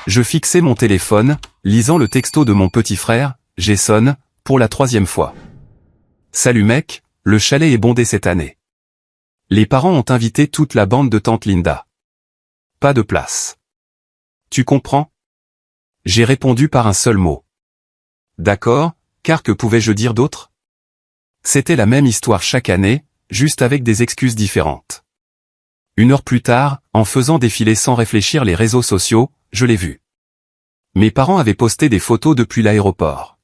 Je fixais mon téléphone, lisant le texto de mon petit frère, Jason, pour la 3e fois. Salut mec, le chalet est bondé cette année. Les parents ont invité toute la bande de tante Linda. Pas de place. Tu comprends? J'ai répondu par un seul mot. D'accord, car que pouvais-je dire d'autre? C'était la même histoire chaque année, juste avec des excuses différentes. 1 heure plus tard, en faisant défiler sans réfléchir les réseaux sociaux, je l'ai vu. Mes parents avaient posté des photos depuis l'aéroport.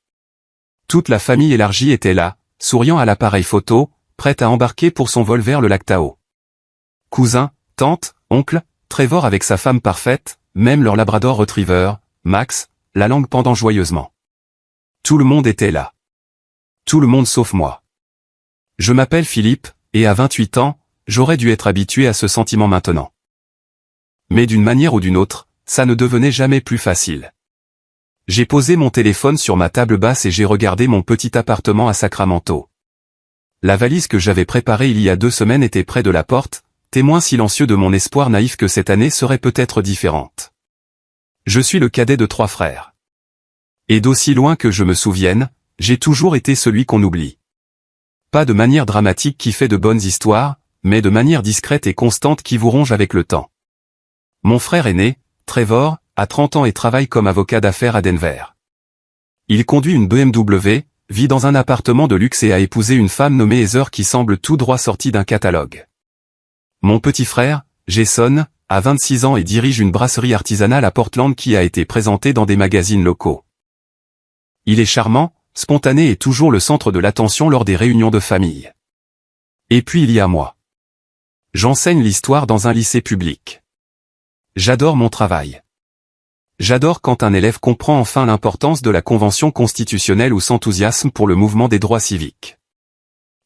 Toute la famille élargie était là, souriant à l'appareil photo, prête à embarquer pour son vol vers le lac Tahoe. Cousins, tantes, oncles, Trevor avec sa femme parfaite, même leur labrador retriever, Max, la langue pendant joyeusement. Tout le monde était là. Tout le monde sauf moi. Je m'appelle Philippe, et à 28 ans, j'aurais dû être habitué à ce sentiment maintenant. Mais d'une manière ou d'une autre, ça ne devenait jamais plus facile. J'ai posé mon téléphone sur ma table basse et j'ai regardé mon petit appartement à Sacramento. La valise que j'avais préparée il y a 2 semaines était près de la porte, témoin silencieux de mon espoir naïf que cette année serait peut-être différente. Je suis le cadet de 3 frères. Et d'aussi loin que je me souvienne, j'ai toujours été celui qu'on oublie. Pas de manière dramatique qui fait de bonnes histoires, mais de manière discrète et constante qui vous ronge avec le temps. Mon frère aîné, Trevor, a 30 ans et travaille comme avocat d'affaires à Denver. Il conduit une BMW, vit dans un appartement de luxe et a épousé une femme nommée Heather qui semble tout droit sortie d'un catalogue. Mon petit frère, Jason, a 26 ans et dirige une brasserie artisanale à Portland qui a été présentée dans des magazines locaux. Il est charmant, spontané et toujours le centre de l'attention lors des réunions de famille. Et puis il y a moi. J'enseigne l'histoire dans un lycée public. J'adore mon travail. J'adore quand un élève comprend enfin l'importance de la Convention constitutionnelle ou s'enthousiasme pour le mouvement des droits civiques.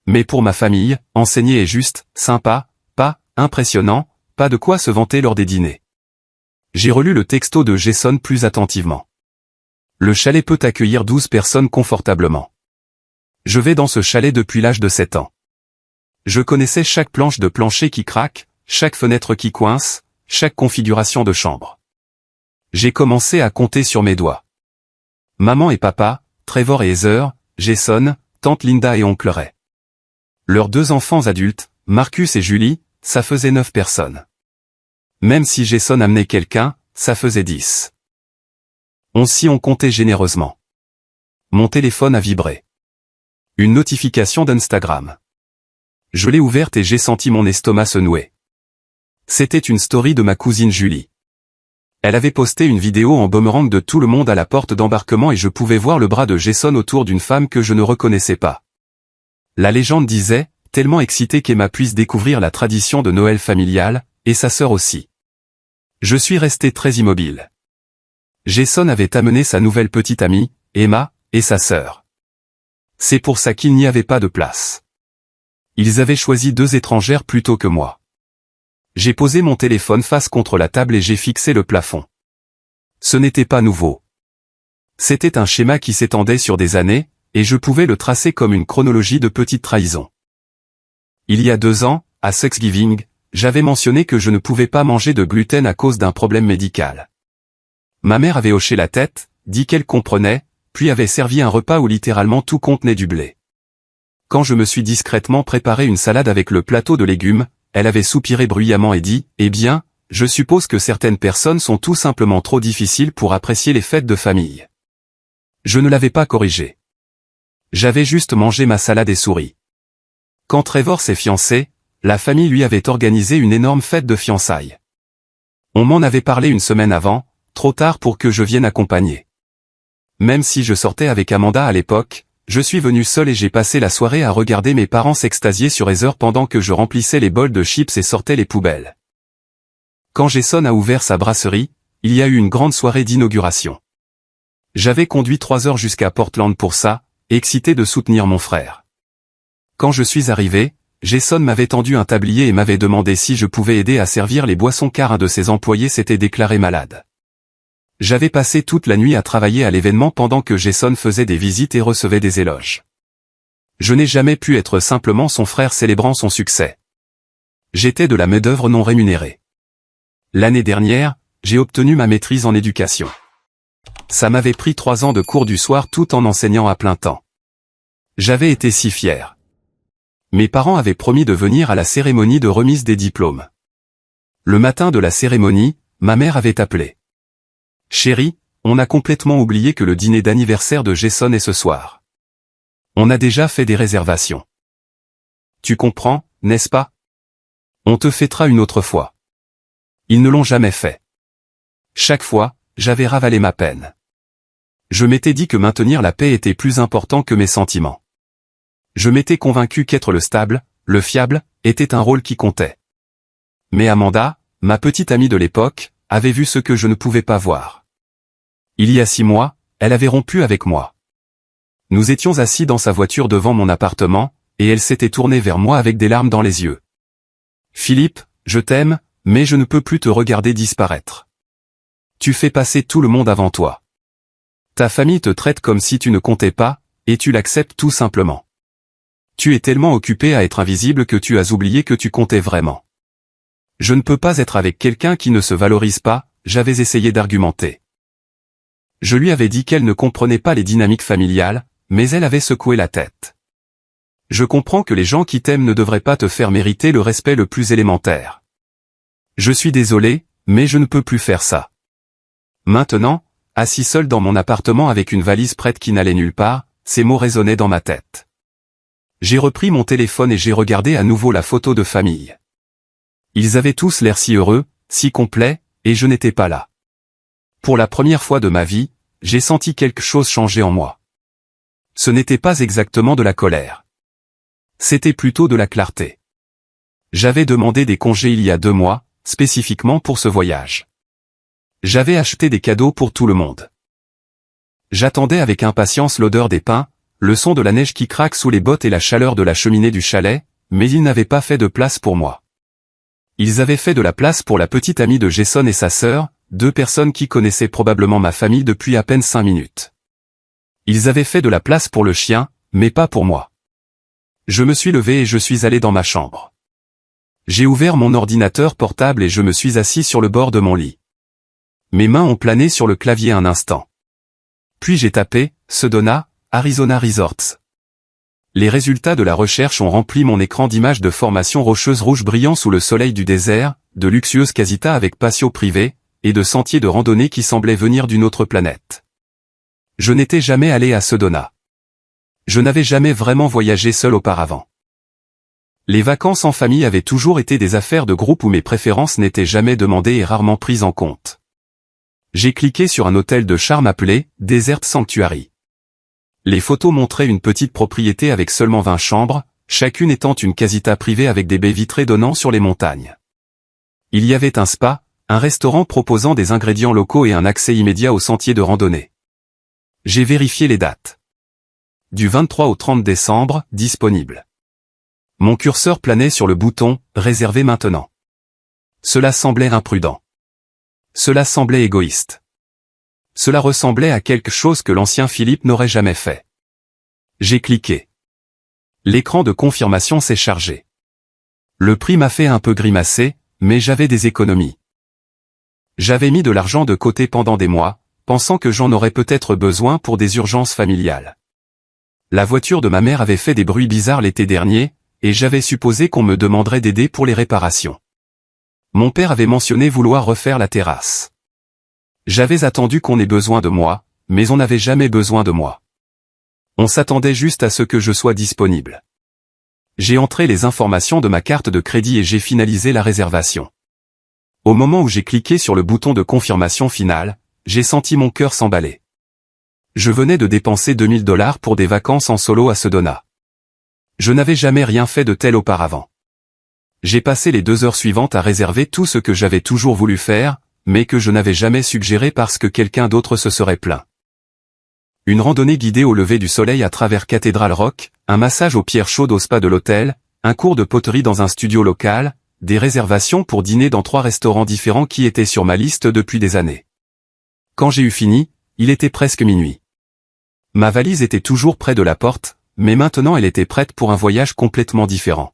Mais pour ma famille, enseigner est juste, sympa, pas impressionnant, pas de quoi se vanter lors des dîners. J'ai relu le texto de Jason plus attentivement. Le chalet peut accueillir 12 personnes confortablement. Je vais dans ce chalet depuis l'âge de 7 ans. Je connaissais chaque planche de plancher qui craque, chaque fenêtre qui coince, chaque configuration de chambre. J'ai commencé à compter sur mes doigts. Maman et papa, Trevor et Heather, Jason, tante Linda et oncle Ray. Leurs 2 enfants adultes, Marcus et Julie, ça faisait 9 personnes. Même si Jason amenait quelqu'un, ça faisait 10. On comptait généreusement. Mon téléphone a vibré. Une notification d'Instagram. Je l'ai ouverte et j'ai senti mon estomac se nouer. C'était une story de ma cousine Julie. Elle avait posté une vidéo en boomerang de tout le monde à la porte d'embarquement et je pouvais voir le bras de Jason autour d'une femme que je ne reconnaissais pas. La légende disait, tellement excité qu'Emma puisse découvrir la tradition de Noël familiale, et sa sœur aussi. Je suis resté très immobile. Jason avait amené sa nouvelle petite amie, Emma, et sa sœur. C'est pour ça qu'il n'y avait pas de place. Ils avaient choisi 2 étrangères plutôt que moi. J'ai posé mon téléphone face contre la table et j'ai fixé le plafond. Ce n'était pas nouveau. C'était un schéma qui s'étendait sur des années, et je pouvais le tracer comme une chronologie de petites trahisons. Il y a 2 ans, à Thanksgiving, j'avais mentionné que je ne pouvais pas manger de gluten à cause d'un problème médical. Ma mère avait hoché la tête, dit qu'elle comprenait, puis avait servi un repas où littéralement tout contenait du blé. Quand je me suis discrètement préparé une salade avec le plateau de légumes, elle avait soupiré bruyamment et dit, « Eh bien, je suppose que certaines personnes sont tout simplement trop difficiles pour apprécier les fêtes de famille. » Je ne l'avais pas corrigé. J'avais juste mangé ma salade et souri. Quand Trevor s'est fiancé, la famille lui avait organisé une énorme fête de fiançailles. On m'en avait parlé une semaine avant, trop tard pour que je vienne accompagner. Même si je sortais avec Amanda à l'époque, je suis venu seul et j'ai passé la soirée à regarder mes parents s'extasier sur Heather pendant que je remplissais les bols de chips et sortais les poubelles. Quand Jason a ouvert sa brasserie, il y a eu une grande soirée d'inauguration. J'avais conduit 3 heures jusqu'à Portland pour ça, excité de soutenir mon frère. Quand je suis arrivé, Jason m'avait tendu un tablier et m'avait demandé si je pouvais aider à servir les boissons car un de ses employés s'était déclaré malade. J'avais passé toute la nuit à travailler à l'événement pendant que Jason faisait des visites et recevait des éloges. Je n'ai jamais pu être simplement son frère célébrant son succès. J'étais de la main-d'œuvre non rémunérée. L'année dernière, j'ai obtenu ma maîtrise en éducation. Ça m'avait pris 3 ans de cours du soir tout en enseignant à plein temps. J'avais été si fier. Mes parents avaient promis de venir à la cérémonie de remise des diplômes. Le matin de la cérémonie, ma mère avait appelé. « Chérie, on a complètement oublié que le dîner d'anniversaire de Jason est ce soir. On a déjà fait des réservations. Tu comprends, n'est-ce pas? On te fêtera une autre fois. » Ils ne l'ont jamais fait. Chaque fois, j'avais ravalé ma peine. Je m'étais dit que maintenir la paix était plus important que mes sentiments. Je m'étais convaincu qu'être le stable, le fiable, était un rôle qui comptait. Mais Amanda, ma petite amie de l'époque, avait vu ce que je ne pouvais pas voir. Il y a 6 mois, elle avait rompu avec moi. Nous étions assis dans sa voiture devant mon appartement, et elle s'était tournée vers moi avec des larmes dans les yeux. « Philippe, je t'aime, mais je ne peux plus te regarder disparaître. Tu fais passer tout le monde avant toi. Ta famille te traite comme si tu ne comptais pas, et tu l'acceptes tout simplement. Tu es tellement occupé à être invisible que tu as oublié que tu comptais vraiment. Je ne peux pas être avec quelqu'un qui ne se valorise pas, » j'avais essayé d'argumenter. Je lui avais dit qu'elle ne comprenait pas les dynamiques familiales, mais elle avait secoué la tête. Je comprends que les gens qui t'aiment ne devraient pas te faire mériter le respect le plus élémentaire. Je suis désolé, mais je ne peux plus faire ça. Maintenant, assis seul dans mon appartement avec une valise prête qui n'allait nulle part, ces mots résonnaient dans ma tête. J'ai repris mon téléphone et j'ai regardé à nouveau la photo de famille. Ils avaient tous l'air si heureux, si complets, et je n'étais pas là. Pour la première fois de ma vie, j'ai senti quelque chose changer en moi. Ce n'était pas exactement de la colère. C'était plutôt de la clarté. J'avais demandé des congés il y a 2 mois, spécifiquement pour ce voyage. J'avais acheté des cadeaux pour tout le monde. J'attendais avec impatience l'odeur des pins, le son de la neige qui craque sous les bottes et la chaleur de la cheminée du chalet, mais ils n'avaient pas fait de place pour moi. Ils avaient fait de la place pour la petite amie de Jason et sa sœur, 2 personnes qui connaissaient probablement ma famille depuis à peine 5 minutes. Ils avaient fait de la place pour le chien, mais pas pour moi. Je me suis levé et je suis allé dans ma chambre. J'ai ouvert mon ordinateur portable et je me suis assis sur le bord de mon lit. Mes mains ont plané sur le clavier un instant. Puis j'ai tapé « Sedona, Arizona Resorts ». Les résultats de la recherche ont rempli mon écran d'images de formations rocheuses rouges brillant sous le soleil du désert, de luxueuses casitas avec patio privé, et de sentiers de randonnée qui semblaient venir d'une autre planète. Je n'étais jamais allé à Sedona. Je n'avais jamais vraiment voyagé seul auparavant. Les vacances en famille avaient toujours été des affaires de groupe où mes préférences n'étaient jamais demandées et rarement prises en compte. J'ai cliqué sur un hôtel de charme appelé « Desert Sanctuary ». Les photos montraient une petite propriété avec seulement 20 chambres, chacune étant une casita privée avec des baies vitrées donnant sur les montagnes. Il y avait un spa, un restaurant proposant des ingrédients locaux et un accès immédiat aux sentiers de randonnée. J'ai vérifié les dates. Du 23 au 30 décembre, disponible. Mon curseur planait sur le bouton « Réserver maintenant ». Cela semblait imprudent. Cela semblait égoïste. Cela ressemblait à quelque chose que l'ancien Philippe n'aurait jamais fait. J'ai cliqué. L'écran de confirmation s'est chargé. Le prix m'a fait un peu grimacer, mais j'avais des économies. J'avais mis de l'argent de côté pendant des mois, pensant que j'en aurais peut-être besoin pour des urgences familiales. La voiture de ma mère avait fait des bruits bizarres l'été dernier, et j'avais supposé qu'on me demanderait d'aider pour les réparations. Mon père avait mentionné vouloir refaire la terrasse. J'avais attendu qu'on ait besoin de moi, mais on n'avait jamais besoin de moi. On s'attendait juste à ce que je sois disponible. J'ai entré les informations de ma carte de crédit et j'ai finalisé la réservation. Au moment où j'ai cliqué sur le bouton de confirmation finale, j'ai senti mon cœur s'emballer. Je venais de dépenser $2000 pour des vacances en solo à Sedona. Je n'avais jamais rien fait de tel auparavant. J'ai passé les 2 heures suivantes à réserver tout ce que j'avais toujours voulu faire, mais que je n'avais jamais suggéré parce que quelqu'un d'autre se serait plaint. Une randonnée guidée au lever du soleil à travers Cathedral Rock, un massage aux pierres chaudes au spa de l'hôtel, un cours de poterie dans un studio local, des réservations pour dîner dans 3 restaurants différents qui étaient sur ma liste depuis des années. Quand j'ai eu fini, il était presque minuit. Ma valise était toujours près de la porte, mais maintenant elle était prête pour un voyage complètement différent.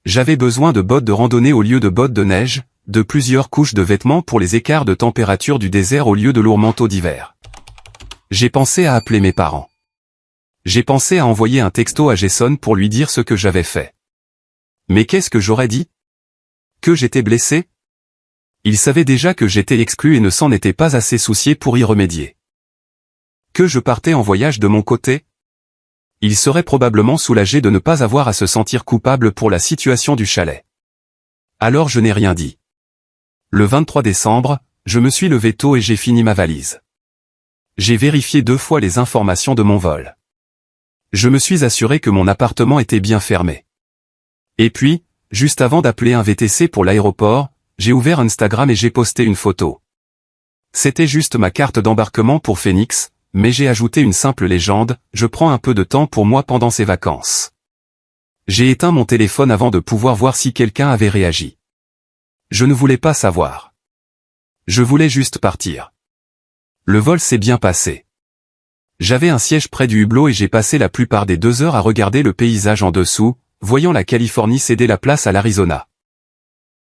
J'avais besoin de bottes de randonnée au lieu de bottes de neige, de plusieurs couches de vêtements pour les écarts de température du désert au lieu de lourds manteaux d'hiver. J'ai pensé à appeler mes parents. J'ai pensé à envoyer un texto à Jason pour lui dire ce que j'avais fait. Mais qu'est-ce que j'aurais dit? Que j'étais blessé? Il savait déjà que j'étais exclu et ne s'en était pas assez soucié pour y remédier. Que je partais en voyage de mon côté? Il serait probablement soulagé de ne pas avoir à se sentir coupable pour la situation du chalet. Alors je n'ai rien dit. Le 23 décembre, je me suis levé tôt et j'ai fini ma valise. J'ai vérifié 2 fois les informations de mon vol. Je me suis assuré que mon appartement était bien fermé. Et puis, juste avant d'appeler un VTC pour l'aéroport, j'ai ouvert Instagram et j'ai posté une photo. C'était juste ma carte d'embarquement pour Phoenix, mais j'ai ajouté une simple légende, je prends un peu de temps pour moi pendant ces vacances. J'ai éteint mon téléphone avant de pouvoir voir si quelqu'un avait réagi. Je ne voulais pas savoir. Je voulais juste partir. Le vol s'est bien passé. J'avais un siège près du hublot et j'ai passé la plupart des 2 heures à regarder le paysage en dessous, voyant la Californie céder la place à l'Arizona.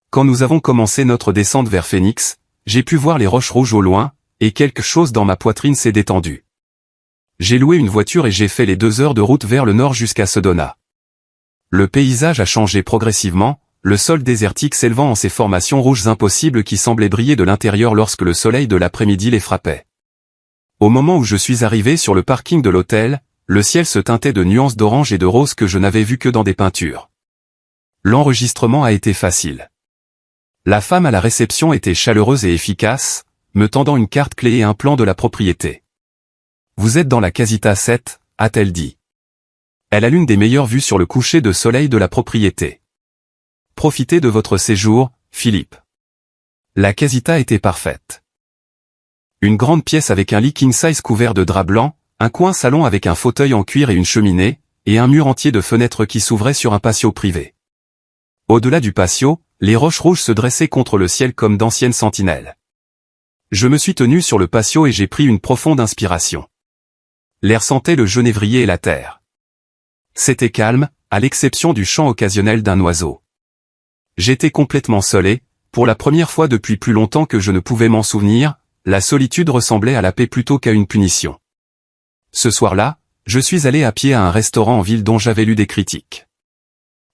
Quand nous avons commencé notre descente vers Phoenix, j'ai pu voir les roches rouges au loin, et quelque chose dans ma poitrine s'est détendu. J'ai loué une voiture et j'ai fait les 2 heures de route vers le nord jusqu'à Sedona. Le paysage a changé progressivement, le sol désertique s'élevant en ces formations rouges impossibles qui semblaient briller de l'intérieur lorsque le soleil de l'après-midi les frappait. Au moment où je suis arrivé sur le parking de l'hôtel, le ciel se teintait de nuances d'orange et de rose que je n'avais vues que dans des peintures. L'enregistrement a été facile. La femme à la réception était chaleureuse et efficace, me tendant une carte clé et un plan de la propriété. « Vous êtes dans la Casita 7, a-t-elle dit. Elle a l'une des meilleures vues sur le coucher de soleil de la propriété. Profitez de votre séjour, Philippe. » La Casita était parfaite. Une grande pièce avec un lit king-size couvert de drap blanc, un coin salon avec un fauteuil en cuir et une cheminée, et un mur entier de fenêtres qui s'ouvraient sur un patio privé. Au-delà du patio, les roches rouges se dressaient contre le ciel comme d'anciennes sentinelles. Je me suis tenu sur le patio et j'ai pris une profonde inspiration. L'air sentait le genévrier et la terre. C'était calme, à l'exception du chant occasionnel d'un oiseau. J'étais complètement seul et, pour la première fois depuis plus longtemps que je ne pouvais m'en souvenir, la solitude ressemblait à la paix plutôt qu'à une punition. Ce soir-là, je suis allé à pied à un restaurant en ville dont j'avais lu des critiques.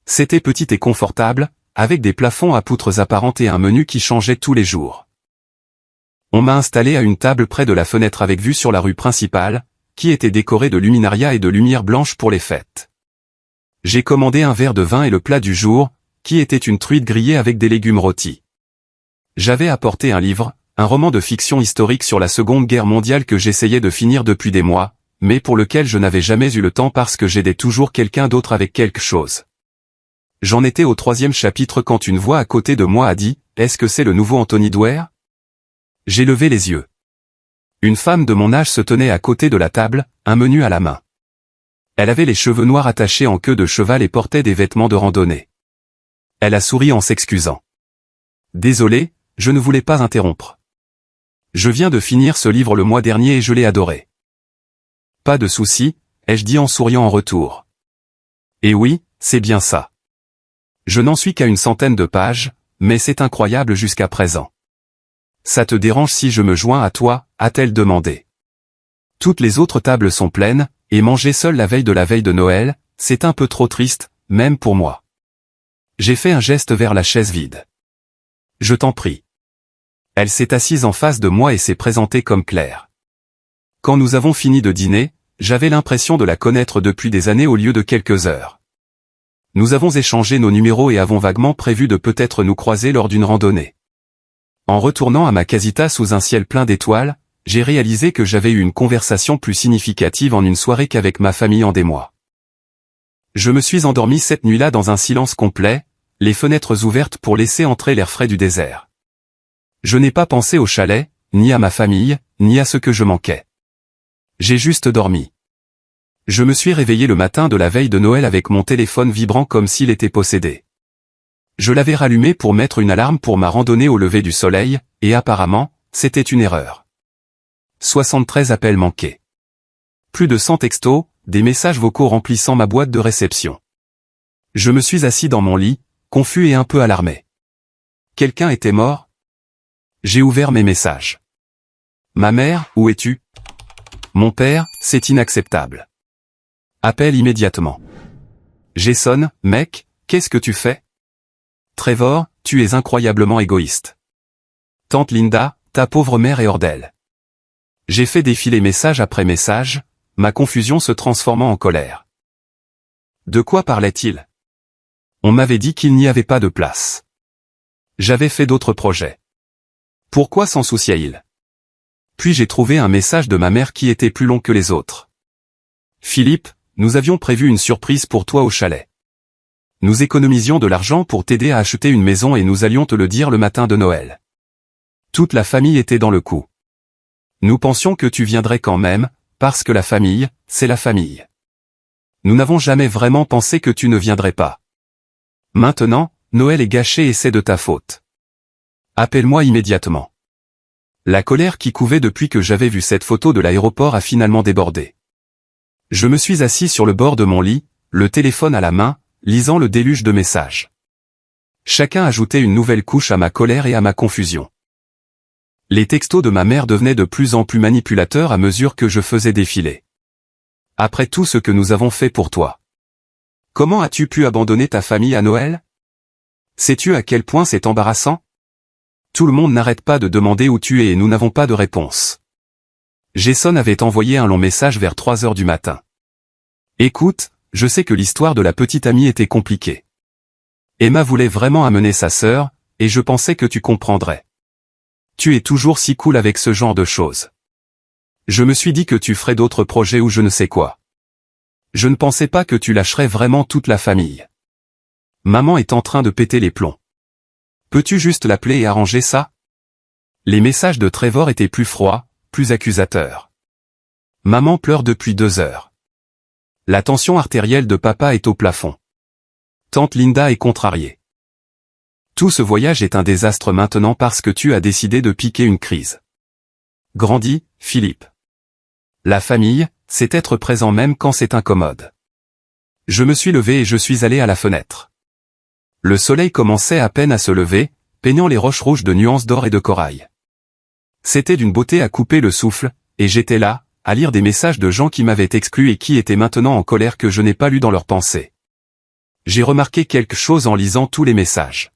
C'était petit et confortable, avec des plafonds à poutres apparentes et un menu qui changeait tous les jours. On m'a installé à une table près de la fenêtre avec vue sur la rue principale, qui était décorée de luminarias et de lumière blanche pour les fêtes. J'ai commandé un verre de vin et le plat du jour, qui était une truite grillée avec des légumes rôtis. J'avais apporté un livre, un roman de fiction historique sur la Seconde Guerre mondiale que j'essayais de finir depuis des mois, mais pour lequel je n'avais jamais eu le temps parce que j'aidais toujours quelqu'un d'autre avec quelque chose. J'en étais au 3e chapitre quand une voix à côté de moi a dit « Est-ce que c'est le nouveau Anthony Dwyer ?» J'ai levé les yeux. Une femme de mon âge se tenait à côté de la table, un menu à la main. Elle avait les cheveux noirs attachés en queue de cheval et portait des vêtements de randonnée. Elle a souri en s'excusant. « Désolé, je ne voulais pas interrompre. Je viens de finir ce livre le mois dernier et je l'ai adoré. » Pas de souci, ai-je dit en souriant en retour. Et oui, c'est bien ça. Je n'en suis qu'à une centaine de pages, mais c'est incroyable jusqu'à présent. Ça te dérange si je me joins à toi, a-t-elle demandé. Toutes les autres tables sont pleines, et manger seul la veille de Noël, c'est un peu trop triste, même pour moi. J'ai fait un geste vers la chaise vide. Je t'en prie. Elle s'est assise en face de moi et s'est présentée comme Claire. Quand nous avons fini de dîner, j'avais l'impression de la connaître depuis des années au lieu de quelques heures. Nous avons échangé nos numéros et avons vaguement prévu de peut-être nous croiser lors d'une randonnée. En retournant à ma casita sous un ciel plein d'étoiles, j'ai réalisé que j'avais eu une conversation plus significative en une soirée qu'avec ma famille en des mois. Je me suis endormi cette nuit-là dans un silence complet, les fenêtres ouvertes pour laisser entrer l'air frais du désert. Je n'ai pas pensé au chalet, ni à ma famille, ni à ce que je manquais. J'ai juste dormi. Je me suis réveillé le matin de la veille de Noël avec mon téléphone vibrant comme s'il était possédé. Je l'avais rallumé pour mettre une alarme pour ma randonnée au lever du soleil, et apparemment, c'était une erreur. 73 appels manqués. Plus de 100 textos, des messages vocaux remplissant ma boîte de réception. Je me suis assis dans mon lit, confus et un peu alarmé. quelqu'un était mort? J'ai ouvert mes messages. Ma mère, où es-tu? Mon père, c'est inacceptable. Appelle immédiatement. Jason, mec, qu'est-ce que tu fais? Trevor, tu es incroyablement égoïste. Tante Linda, ta pauvre mère est hors d'elle. J'ai fait défiler message après message, ma confusion se transformant en colère. De quoi parlait-il? On m'avait dit qu'il n'y avait pas de place. J'avais fait d'autres projets. Pourquoi s'en souciait-il? Puis j'ai trouvé un message de ma mère qui était plus long que les autres. Philippe, nous avions prévu une surprise pour toi au chalet. Nous économisions de l'argent pour t'aider à acheter une maison et nous allions te le dire le matin de Noël. Toute la famille était dans le coup. Nous pensions que tu viendrais quand même, parce que la famille, c'est la famille. Nous n'avons jamais vraiment pensé que tu ne viendrais pas. Maintenant, Noël est gâché et c'est de ta faute. Appelle-moi immédiatement. La colère qui couvait depuis que j'avais vu cette photo de l'aéroport a finalement débordé. Je me suis assis sur le bord de mon lit, le téléphone à la main, lisant le déluge de messages. Chacun ajoutait une nouvelle couche à ma colère et à ma confusion. Les textos de ma mère devenaient de plus en plus manipulateurs à mesure que je faisais défiler. Après tout ce que nous avons fait pour toi. Comment as-tu pu abandonner ta famille à Noël? Sais-tu à quel point c'est embarrassant? Tout le monde n'arrête pas de demander où tu es et nous n'avons pas de réponse. Jason avait envoyé un long message vers 3 heures du matin. Écoute, je sais que l'histoire de la petite amie était compliquée. Emma voulait vraiment amener sa sœur, et je pensais que tu comprendrais. Tu es toujours si cool avec ce genre de choses. Je me suis dit que tu ferais d'autres projets ou je ne sais quoi. Je ne pensais pas que tu lâcherais vraiment toute la famille. Maman est en train de péter les plombs. Peux-tu juste l'appeler et arranger ça? Les messages de Trevor étaient plus froids, plus accusateurs. Maman pleure depuis 2 heures. La tension artérielle de papa est au plafond. Tante Linda est contrariée. Tout ce voyage est un désastre maintenant parce que tu as décidé de piquer une crise. Grandis, Philippe. La famille, c'est être présent même quand c'est incommode. Je me suis levé et je suis allé à la fenêtre. Le soleil commençait à peine à se lever, peignant les roches rouges de nuances d'or et de corail. C'était d'une beauté à couper le souffle, et j'étais là, à lire des messages de gens qui m'avaient exclu et qui étaient maintenant en colère que je n'ai pas lu dans leurs pensées. J'ai remarqué quelque chose en lisant tous les messages.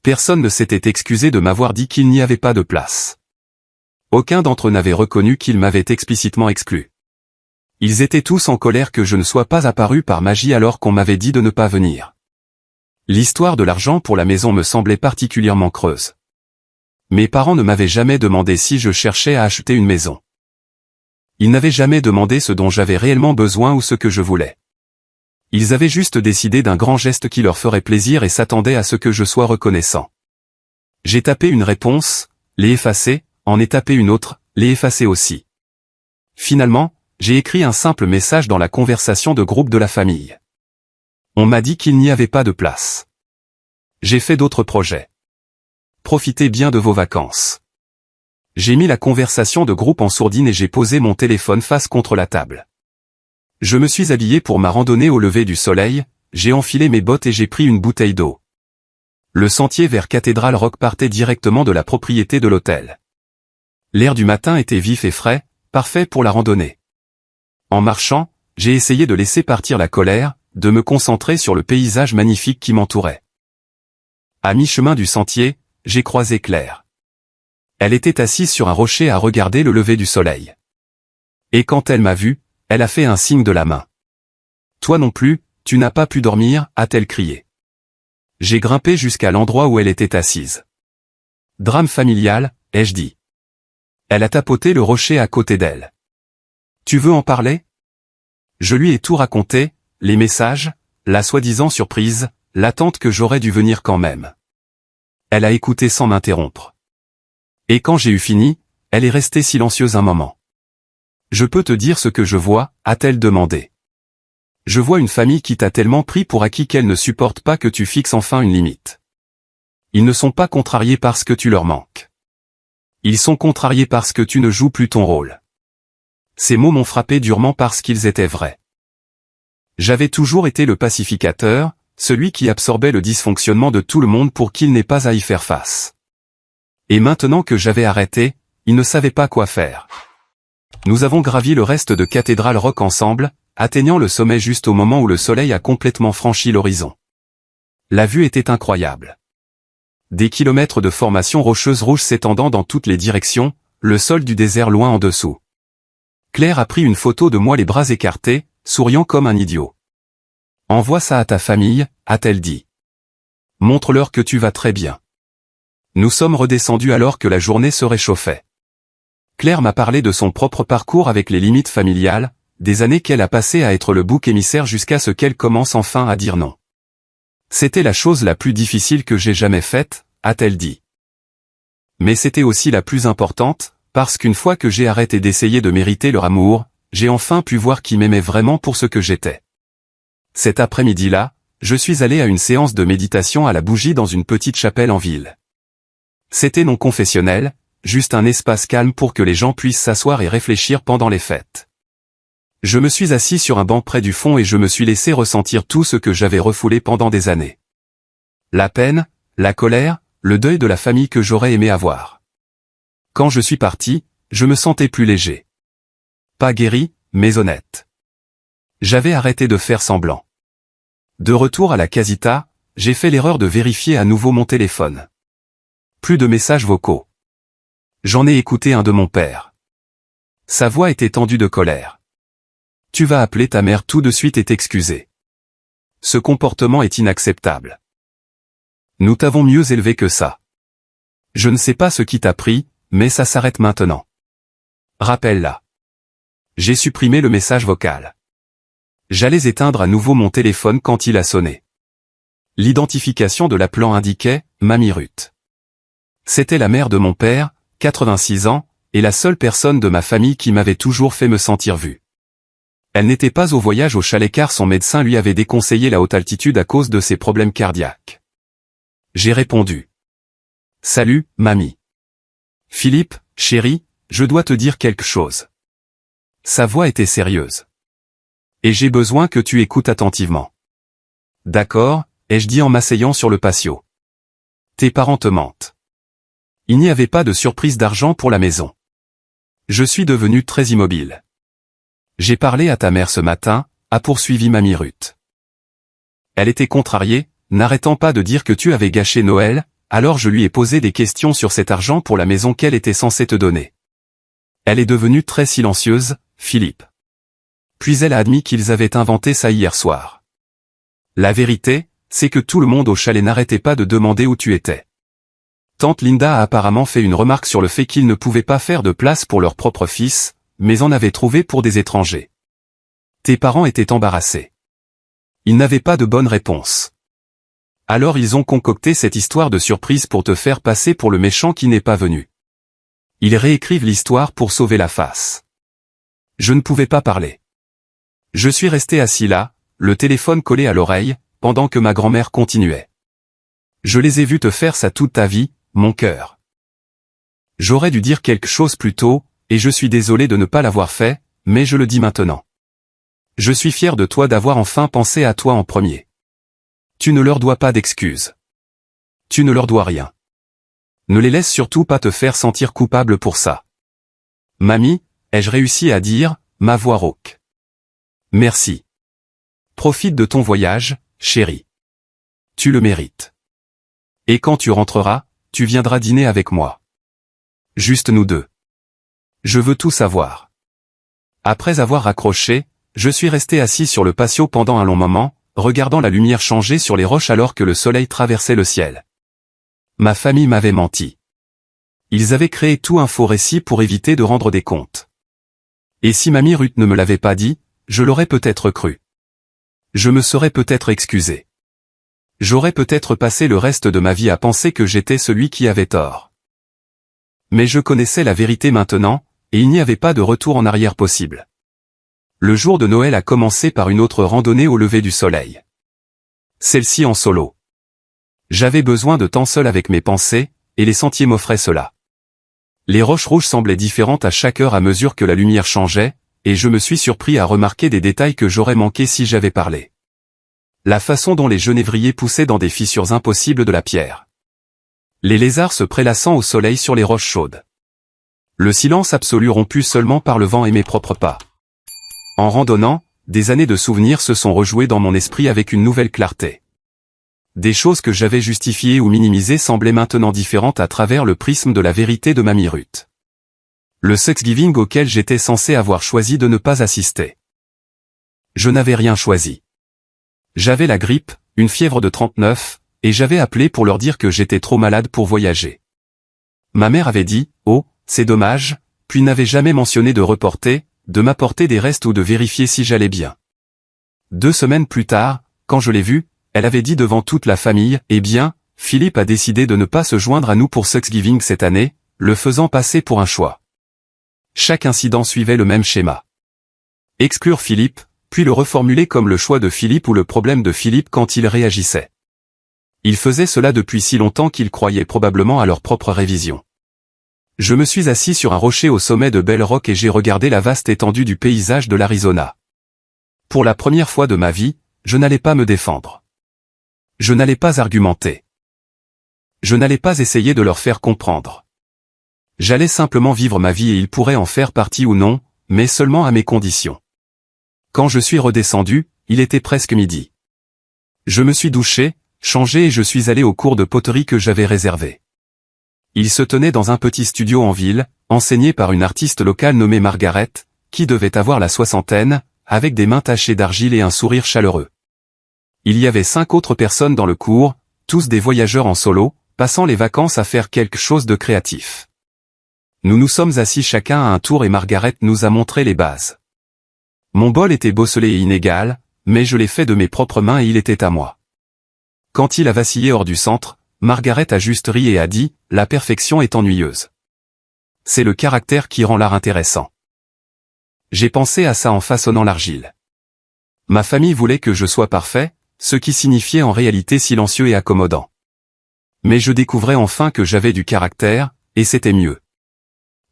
Personne ne s'était excusé de m'avoir dit qu'il n'y avait pas de place. Aucun d'entre eux n'avait reconnu qu'ils m'avaient explicitement exclu. Ils étaient tous en colère que je ne sois pas apparu par magie alors qu'on m'avait dit de ne pas venir. L'histoire de l'argent pour la maison me semblait particulièrement creuse. Mes parents ne m'avaient jamais demandé si je cherchais à acheter une maison. Ils n'avaient jamais demandé ce dont j'avais réellement besoin ou ce que je voulais. Ils avaient juste décidé d'un grand geste qui leur ferait plaisir et s'attendaient à ce que je sois reconnaissant. J'ai tapé une réponse, les effacer, en ai tapé une autre, les effacer aussi. Finalement, j'ai écrit un simple message dans la conversation de groupe de la famille. On m'a dit qu'il n'y avait pas de place. J'ai fait d'autres projets. Profitez bien de vos vacances. J'ai mis la conversation de groupe en sourdine et j'ai posé mon téléphone face contre la table. Je me suis habillé pour ma randonnée au lever du soleil, j'ai enfilé mes bottes et j'ai pris une bouteille d'eau. Le sentier vers Cathedral Rock partait directement de la propriété de l'hôtel. L'air du matin était vif et frais, parfait pour la randonnée. En marchant, j'ai essayé de laisser partir la colère, de me concentrer sur le paysage magnifique qui m'entourait. À mi-chemin du sentier, j'ai croisé Claire. Elle était assise sur un rocher à regarder le lever du soleil. Et quand elle m'a vu, elle a fait un signe de la main. « Toi non plus, tu n'as pas pu dormir » a-t-elle crié. J'ai grimpé jusqu'à l'endroit où elle était assise. « Drame familial » ai-je dit. Elle a tapoté le rocher à côté d'elle. « Tu veux en parler ?» Je lui ai tout raconté, les messages, la soi-disant surprise, l'attente que j'aurais dû venir quand même. Elle a écouté sans m'interrompre. Et quand j'ai eu fini, elle est restée silencieuse un moment. « Je peux te dire ce que je vois » a-t-elle demandé. « Je vois une famille qui t'a tellement pris pour acquis qu'elle ne supporte pas que tu fixes enfin une limite. Ils ne sont pas contrariés parce que tu leur manques. Ils sont contrariés parce que tu ne joues plus ton rôle. » Ces mots m'ont frappé durement parce qu'ils étaient vrais. J'avais toujours été le pacificateur, celui qui absorbait le dysfonctionnement de tout le monde pour qu'il n'ait pas à y faire face. Et maintenant que j'avais arrêté, il ne savait pas quoi faire. Nous avons gravi le reste de Cathédrale Rock ensemble, atteignant le sommet juste au moment où le soleil a complètement franchi l'horizon. La vue était incroyable. Des kilomètres de formations rocheuses rouges s'étendant dans toutes les directions, le sol du désert loin en dessous. Claire a pris une photo de moi les bras écartés, souriant comme un idiot. « Envoie ça à ta famille », a-t-elle dit. « Montre-leur que tu vas très bien. » Nous sommes redescendus alors que la journée se réchauffait. Claire m'a parlé de son propre parcours avec les limites familiales, des années qu'elle a passées à être le bouc émissaire jusqu'à ce qu'elle commence enfin à dire non. C'était la chose la plus difficile que j'ai jamais faite, a-t-elle dit. Mais c'était aussi la plus importante, parce qu'une fois que j'ai arrêté d'essayer de mériter leur amour, j'ai enfin pu voir qui m'aimait vraiment pour ce que j'étais. Cet après-midi-là, je suis allé à une séance de méditation à la bougie dans une petite chapelle en ville. C'était non confessionnel, juste un espace calme pour que les gens puissent s'asseoir et réfléchir pendant les fêtes. Je me suis assis sur un banc près du fond et je me suis laissé ressentir tout ce que j'avais refoulé pendant des années. La peine, la colère, le deuil de la famille que j'aurais aimé avoir. Quand je suis parti, je me sentais plus léger. Pas guéri, mais honnête. J'avais arrêté de faire semblant. De retour à la casita, j'ai fait l'erreur de vérifier à nouveau mon téléphone. Plus de messages vocaux. J'en ai écouté un de mon père. Sa voix était tendue de colère. « Tu vas appeler ta mère tout de suite et t'excuser. Ce comportement est inacceptable. Nous t'avons mieux élevé que ça. Je ne sais pas ce qui t'a pris, mais ça s'arrête maintenant. Rappelle-la. » J'ai supprimé le message vocal. J'allais éteindre à nouveau mon téléphone quand il a sonné. L'identification de l'appelant indiquait « Mamie Ruth ». C'était la mère de mon père, 86 ans, et la seule personne de ma famille qui m'avait toujours fait me sentir vu. Elle n'était pas au voyage au chalet car son médecin lui avait déconseillé la haute altitude à cause de ses problèmes cardiaques. J'ai répondu. « Salut, mamie. Philippe, chérie, je dois te dire quelque chose. » Sa voix était sérieuse. « Et j'ai besoin que tu écoutes attentivement. »« D'accord, » ai-je dit en m'asseyant sur le patio. « Tes parents te mentent. Il n'y avait pas de surprise d'argent pour la maison. Je suis devenu très immobile. J'ai parlé à ta mère ce matin, a poursuivi mamie Ruth. Elle était contrariée, n'arrêtant pas de dire que tu avais gâché Noël, alors je lui ai posé des questions sur cet argent pour la maison qu'elle était censée te donner. Elle est devenue très silencieuse, Philippe. Puis elle a admis qu'ils avaient inventé ça hier soir. La vérité, c'est que tout le monde au chalet n'arrêtait pas de demander où tu étais. Tante Linda a apparemment fait une remarque sur le fait qu'ils ne pouvaient pas faire de place pour leur propre fils, mais en avaient trouvé pour des étrangers. Tes parents étaient embarrassés. Ils n'avaient pas de bonne réponse. Alors ils ont concocté cette histoire de surprise pour te faire passer pour le méchant qui n'est pas venu. Ils réécrivent l'histoire pour sauver la face. Je ne pouvais pas parler. Je suis resté assis là, le téléphone collé à l'oreille, pendant que ma grand-mère continuait. Je les ai vus te faire ça toute ta vie, mon cœur. J'aurais dû dire quelque chose plus tôt, et je suis désolé de ne pas l'avoir fait, mais je le dis maintenant. Je suis fier de toi d'avoir enfin pensé à toi en premier. Tu ne leur dois pas d'excuses. Tu ne leur dois rien. Ne les laisse surtout pas te faire sentir coupable pour ça. Mamie, ai-je réussi à dire, ma voix rauque. Merci. Profite de ton voyage, chérie. Tu le mérites. Et quand tu rentreras, tu viendras dîner avec moi. Juste nous deux. Je veux tout savoir. Après avoir raccroché, je suis resté assis sur le patio pendant un long moment, regardant la lumière changer sur les roches alors que le soleil traversait le ciel. Ma famille m'avait menti. Ils avaient créé tout un faux récit pour éviter de rendre des comptes. Et si mamie Ruth ne me l'avait pas dit, je l'aurais peut-être cru. Je me serais peut-être excusé. J'aurais peut-être passé le reste de ma vie à penser que j'étais celui qui avait tort. Mais je connaissais la vérité maintenant, et il n'y avait pas de retour en arrière possible. Le jour de Noël a commencé par une autre randonnée au lever du soleil. Celle-ci en solo. J'avais besoin de temps seul avec mes pensées, et les sentiers m'offraient cela. Les roches rouges semblaient différentes à chaque heure à mesure que la lumière changeait, et je me suis surpris à remarquer des détails que j'aurais manqués si j'avais parlé. la façon dont les genévriers poussaient dans des fissures impossibles de la pierre. Les lézards se prélassant au soleil sur les roches chaudes. Le silence absolu rompu seulement par le vent et mes propres pas. En randonnant, des années de souvenirs se sont rejouées dans mon esprit avec une nouvelle clarté. Des choses que j'avais justifiées ou minimisées semblaient maintenant différentes à travers le prisme de la vérité de Mamie Ruth. Le Thanksgiving auquel j'étais censé avoir choisi de ne pas assister. Je n'avais rien choisi. J'avais la grippe, une fièvre de 39, et j'avais appelé pour leur dire que j'étais trop malade pour voyager. Ma mère avait dit « Oh, c'est dommage », puis n'avait jamais mentionné de reporter, de m'apporter des restes ou de vérifier si j'allais bien. 2 semaines plus tard, quand je l'ai vue, elle avait dit devant toute la famille « Eh bien, Philippe a décidé de ne pas se joindre à nous pour Thanksgiving cette année », le faisant passer pour un choix. Chaque incident suivait le même schéma. Exclure Philippe, puis le reformuler comme le choix de Philippe ou le problème de Philippe quand il réagissait. Ils faisaient cela depuis si longtemps qu'ils croyaient probablement à leur propre révision. Je me suis assis sur un rocher au sommet de Bell Rock et j'ai regardé la vaste étendue du paysage de l'Arizona. Pour la première fois de ma vie, je n'allais pas me défendre. Je n'allais pas argumenter. Je n'allais pas essayer de leur faire comprendre. J'allais simplement vivre ma vie et ils pourraient en faire partie ou non, mais seulement à mes conditions. Quand je suis redescendu, il était presque midi. Je me suis douché, changé et je suis allé au cours de poterie que j'avais réservé. Il se tenait dans un petit studio en ville, enseigné par une artiste locale nommée Margaret, qui devait avoir la soixantaine, avec des mains tachées d'argile et un sourire chaleureux. Il y avait 5 autres personnes dans le cours, tous des voyageurs en solo, passant les vacances à faire quelque chose de créatif. Nous nous sommes assis chacun à un tour et Margaret nous a montré les bases. Mon bol était bosselé et inégal, mais je l'ai fait de mes propres mains et il était à moi. Quand il a vacillé hors du centre, Margaret a juste ri et a dit « La perfection est ennuyeuse. C'est le caractère qui rend l'art intéressant. » J'ai pensé à ça en façonnant l'argile. Ma famille voulait que je sois parfait, ce qui signifiait en réalité silencieux et accommodant. Mais je découvrais enfin que j'avais du caractère, et c'était mieux.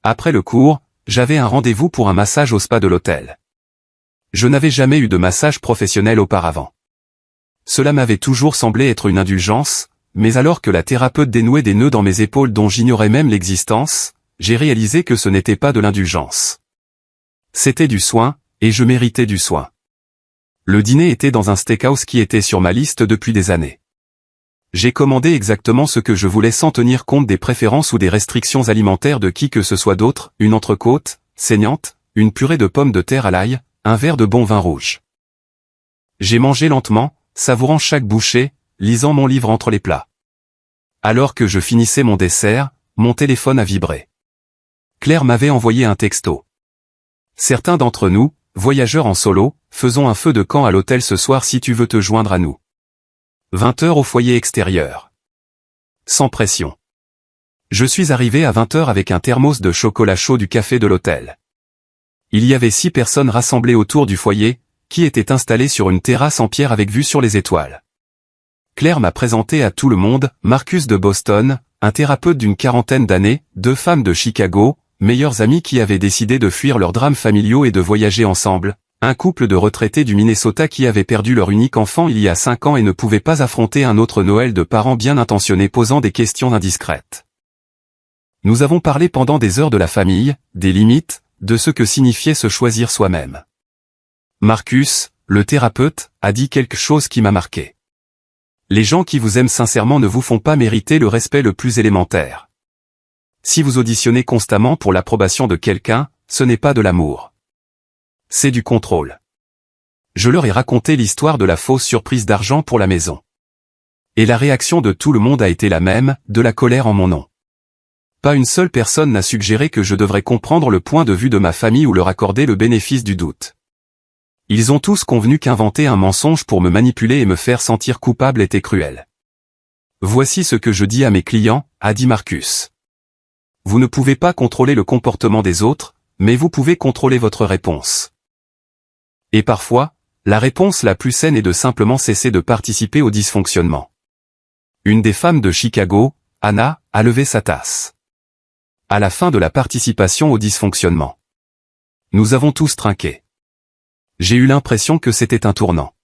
Après le cours, j'avais un rendez-vous pour un massage au spa de l'hôtel. Je n'avais jamais eu de massage professionnel auparavant. Cela m'avait toujours semblé être une indulgence, mais alors que la thérapeute dénouait des nœuds dans mes épaules dont j'ignorais même l'existence, j'ai réalisé que ce n'était pas de l'indulgence. C'était du soin, et je méritais du soin. Le dîner était dans un steakhouse qui était sur ma liste depuis des années. J'ai commandé exactement ce que je voulais sans tenir compte des préférences ou des restrictions alimentaires de qui que ce soit d'autre, une entrecôte, saignante, une purée de pommes de terre à l'ail, un verre de bon vin rouge. J'ai mangé lentement, savourant chaque bouchée, lisant mon livre entre les plats. Alors que je finissais mon dessert, mon téléphone a vibré. Claire m'avait envoyé un texto. Certains d'entre nous, voyageurs en solo, faisons un feu de camp à l'hôtel ce soir si tu veux te joindre à nous. 20 heures au foyer extérieur. Sans pression. Je suis arrivé à 20 heures avec un thermos de chocolat chaud du café de l'hôtel. Il y avait 6 personnes rassemblées autour du foyer, qui étaient installées sur une terrasse en pierre avec vue sur les étoiles. Claire m'a présenté à tout le monde, Marcus de Boston, un thérapeute d'une 40aine d'années, 2 femmes de Chicago, meilleurs amis qui avaient décidé de fuir leurs drames familiaux et de voyager ensemble, un couple de retraités du Minnesota qui avaient perdu leur unique enfant il y a 5 ans et ne pouvaient pas affronter un autre Noël de parents bien intentionnés posant des questions indiscrètes. Nous avons parlé pendant des heures de la famille, des limites, de ce que signifiait se choisir soi-même. Marcus, le thérapeute, a dit quelque chose qui m'a marqué. Les gens qui vous aiment sincèrement ne vous font pas mériter le respect le plus élémentaire. Si vous auditionnez constamment pour l'approbation de quelqu'un, ce n'est pas de l'amour. C'est du contrôle. Je leur ai raconté l'histoire de la fausse surprise d'argent pour la maison. Et la réaction de tout le monde a été la même, de la colère en mon nom. Pas une seule personne n'a suggéré que je devrais comprendre le point de vue de ma famille ou leur accorder le bénéfice du doute. Ils ont tous convenu qu'inventer un mensonge pour me manipuler et me faire sentir coupable était cruel. Voici ce que je dis à mes clients, a dit Marcus. Vous ne pouvez pas contrôler le comportement des autres, mais vous pouvez contrôler votre réponse. Et parfois, la réponse la plus saine est de simplement cesser de participer au dysfonctionnement. Une des femmes de Chicago, Anna, a levé sa tasse. À la fin de la participation au dysfonctionnement. Nous avons tous trinqué. J'ai eu l'impression que c'était un tournant.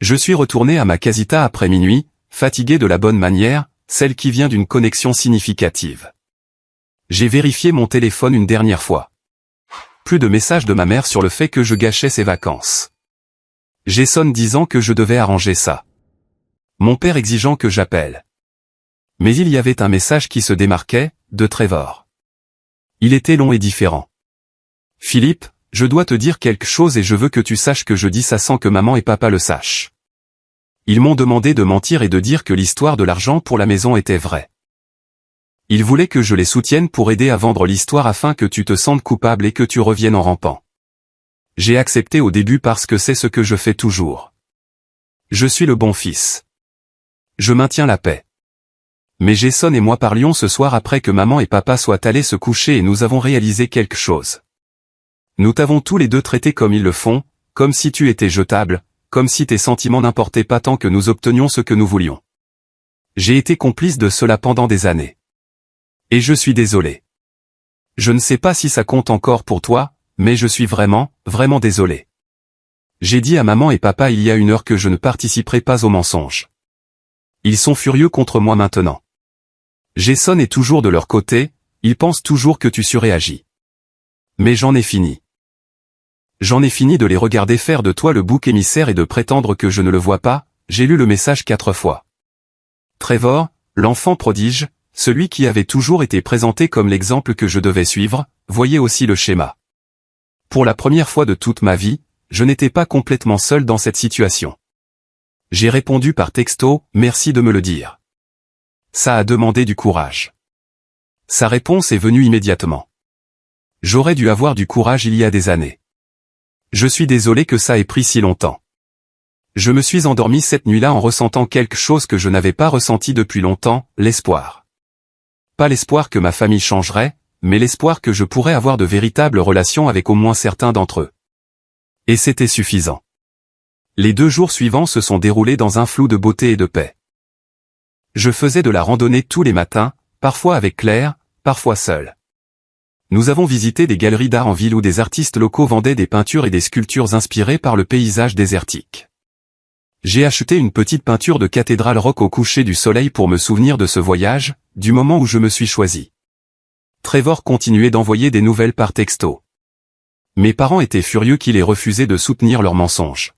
Je suis retourné à ma casita après minuit, fatigué de la bonne manière, celle qui vient d'une connexion significative. J'ai vérifié mon téléphone une dernière fois. Plus de messages de ma mère sur le fait que je gâchais ses vacances. Jason disant que je devais arranger ça. Mon père exigeant que j'appelle. Mais il y avait un message qui se démarquait, de Trevor. Il était long et différent. Philippe, je dois te dire quelque chose et je veux que tu saches que je dis ça sans que maman et papa le sachent. Ils m'ont demandé de mentir et de dire que l'histoire de l'argent pour la maison était vraie. Ils voulaient que je les soutienne pour aider à vendre l'histoire afin que tu te sentes coupable et que tu reviennes en rampant. J'ai accepté au début parce que c'est ce que je fais toujours. Je suis le bon fils. Je maintiens la paix. Mais Jason et moi parlions ce soir après que maman et papa soient allés se coucher et nous avons réalisé quelque chose. Nous t'avons tous les deux traités comme ils le font, comme si tu étais jetable, comme si tes sentiments n'importaient pas tant que nous obtenions ce que nous voulions. J'ai été complice de cela pendant des années. Et je suis désolé. Je ne sais pas si ça compte encore pour toi, mais je suis vraiment, vraiment désolé. J'ai dit à maman et papa il y a 1 heure que je ne participerai pas au mensonge. Ils sont furieux contre moi maintenant. Jason est toujours de leur côté, ils pensent toujours que tu surréagis. Mais j'en ai fini. J'en ai fini de les regarder faire de toi le bouc émissaire et de prétendre que je ne le vois pas, j'ai lu le message 4 fois. Trevor, l'enfant prodige, celui qui avait toujours été présenté comme l'exemple que je devais suivre, voyait aussi le schéma. Pour la première fois de toute ma vie, je n'étais pas complètement seul dans cette situation. J'ai répondu par texto, merci de me le dire. Ça a demandé du courage. Sa réponse est venue immédiatement. J'aurais dû avoir du courage il y a des années. Je suis désolé que ça ait pris si longtemps. Je me suis endormi cette nuit-là en ressentant quelque chose que je n'avais pas ressenti depuis longtemps, l'espoir. Pas l'espoir que ma famille changerait, mais l'espoir que je pourrais avoir de véritables relations avec au moins certains d'entre eux. Et c'était suffisant. Les 2 jours suivants se sont déroulés dans un flou de beauté et de paix. Je faisais de la randonnée tous les matins, parfois avec Claire, parfois seul. Nous avons visité des galeries d'art en ville où des artistes locaux vendaient des peintures et des sculptures inspirées par le paysage désertique. J'ai acheté une petite peinture de cathédrale rock au coucher du soleil pour me souvenir de ce voyage, du moment où je me suis choisi. Trevor continuait d'envoyer des nouvelles par texto. Mes parents étaient furieux qu'il ait refusé de soutenir leurs mensonges.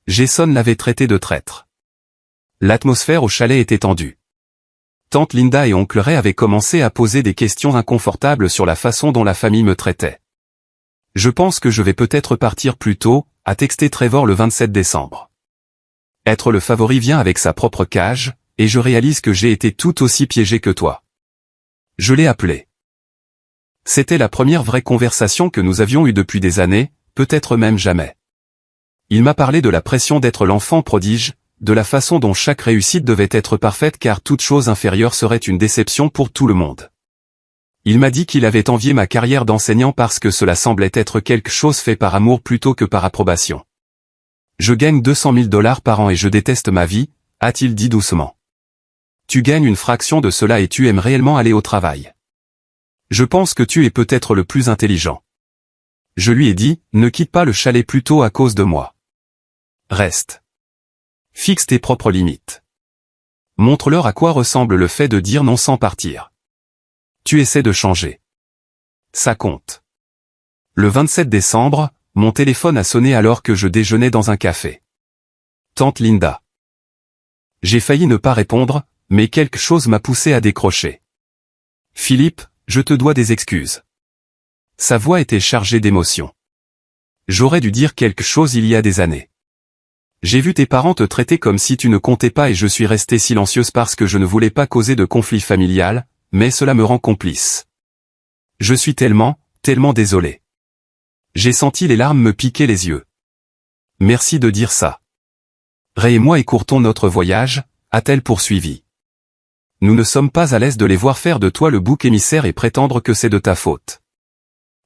Jason l'avait traité de traître. L'atmosphère au chalet était tendue. Tante Linda et oncle Ray avaient commencé à poser des questions inconfortables sur la façon dont la famille me traitait. Je pense que je vais peut-être partir plus tôt, a texté Trevor le 27 décembre. Être le favori vient avec sa propre cage, et je réalise que j'ai été tout aussi piégé que toi. Je l'ai appelé. C'était la première vraie conversation que nous avions eue depuis des années, peut-être même jamais. Il m'a parlé de la pression d'être l'enfant prodige, de la façon dont chaque réussite devait être parfaite car toute chose inférieure serait une déception pour tout le monde. Il m'a dit qu'il avait envié ma carrière d'enseignant parce que cela semblait être quelque chose fait par amour plutôt que par approbation. Je gagne 200 000 $ par an et je déteste ma vie, a-t-il dit doucement. Tu gagnes une fraction de cela et tu aimes réellement aller au travail. Je pense que tu es peut-être le plus intelligent. Je lui ai dit, ne quitte pas le chalet plus tôt à cause de moi. Reste. Fixe tes propres limites. Montre-leur à quoi ressemble le fait de dire non sans partir. Tu essaies de changer. Ça compte. Le 27 décembre, mon téléphone a sonné alors que je déjeunais dans un café. Tante Linda. J'ai failli ne pas répondre, mais quelque chose m'a poussé à décrocher. Philippe, je te dois des excuses. Sa voix était chargée d'émotion. J'aurais dû dire quelque chose il y a des années. J'ai vu tes parents te traiter comme si tu ne comptais pas et je suis restée silencieuse parce que je ne voulais pas causer de conflit familial, mais cela me rend complice. Je suis tellement, tellement désolé. J'ai senti les larmes me piquer les yeux. Merci de dire ça. Ray et moi écourtons notre voyage, a-t-elle poursuivi. Nous ne sommes pas à l'aise de les voir faire de toi le bouc émissaire et prétendre que c'est de ta faute.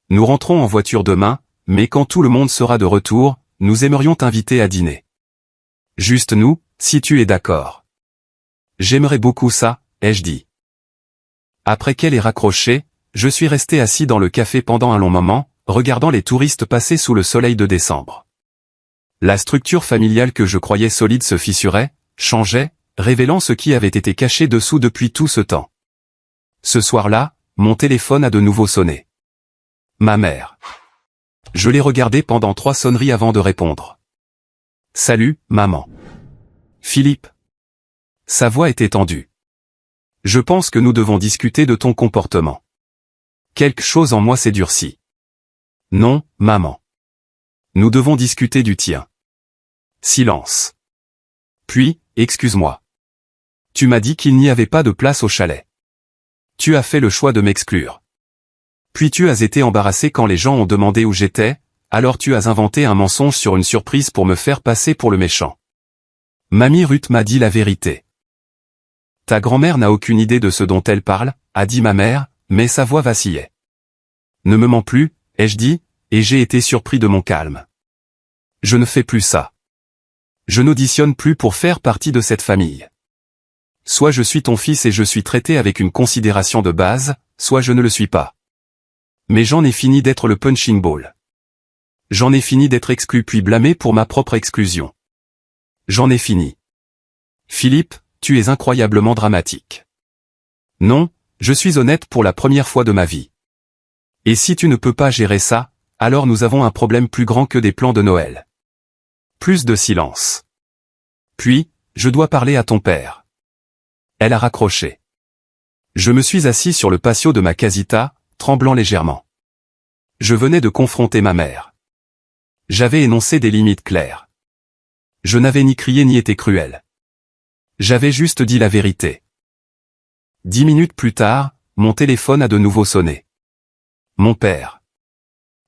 Nous rentrons en voiture demain, mais quand tout le monde sera de retour, nous aimerions t'inviter à dîner. Juste nous, si tu es d'accord. J'aimerais beaucoup ça, ai-je dit. Après qu'elle ait raccroché, je suis resté assis dans le café pendant un long moment, regardant les touristes passer sous le soleil de décembre. La structure familiale que je croyais solide se fissurait, changeait, révélant ce qui avait été caché dessous depuis tout ce temps. Ce soir-là, mon téléphone a de nouveau sonné. Ma mère. Je l'ai regardé pendant 3 sonneries avant de répondre. « Salut, maman. » Philippe. Sa voix était tendue. « Je pense que nous devons discuter de ton comportement. » Quelque chose en moi s'est durci. « Non, maman. Nous devons discuter du tien. » Silence. Puis, excuse-moi. Tu m'as dit qu'il n'y avait pas de place au chalet. Tu as fait le choix de m'exclure. Puis tu as été embarrassé quand les gens ont demandé où j'étais, alors tu as inventé un mensonge sur une surprise pour me faire passer pour le méchant. Mamie Ruth m'a dit la vérité. Ta grand-mère n'a aucune idée de ce dont elle parle, a dit ma mère, mais sa voix vacillait. Ne me mens plus, ai-je dit, et j'ai été surpris de mon calme. Je ne fais plus ça. Je n'auditionne plus pour faire partie de cette famille. Soit je suis ton fils et je suis traité avec une considération de base, soit je ne le suis pas. Mais j'en ai fini d'être le punching ball. J'en ai fini d'être exclu puis blâmé pour ma propre exclusion. J'en ai fini. Philippe, tu es incroyablement dramatique. Non, je suis honnête pour la première fois de ma vie. Et si tu ne peux pas gérer ça, alors nous avons un problème plus grand que des plans de Noël. Plus de silence. Puis, je dois parler à ton père. Elle a raccroché. Je me suis assis sur le patio de ma casita, tremblant légèrement. Je venais de confronter ma mère. J'avais énoncé des limites claires. Je n'avais ni crié ni été cruel. J'avais juste dit la vérité. 10 minutes plus tard, mon téléphone a de nouveau sonné. Mon père.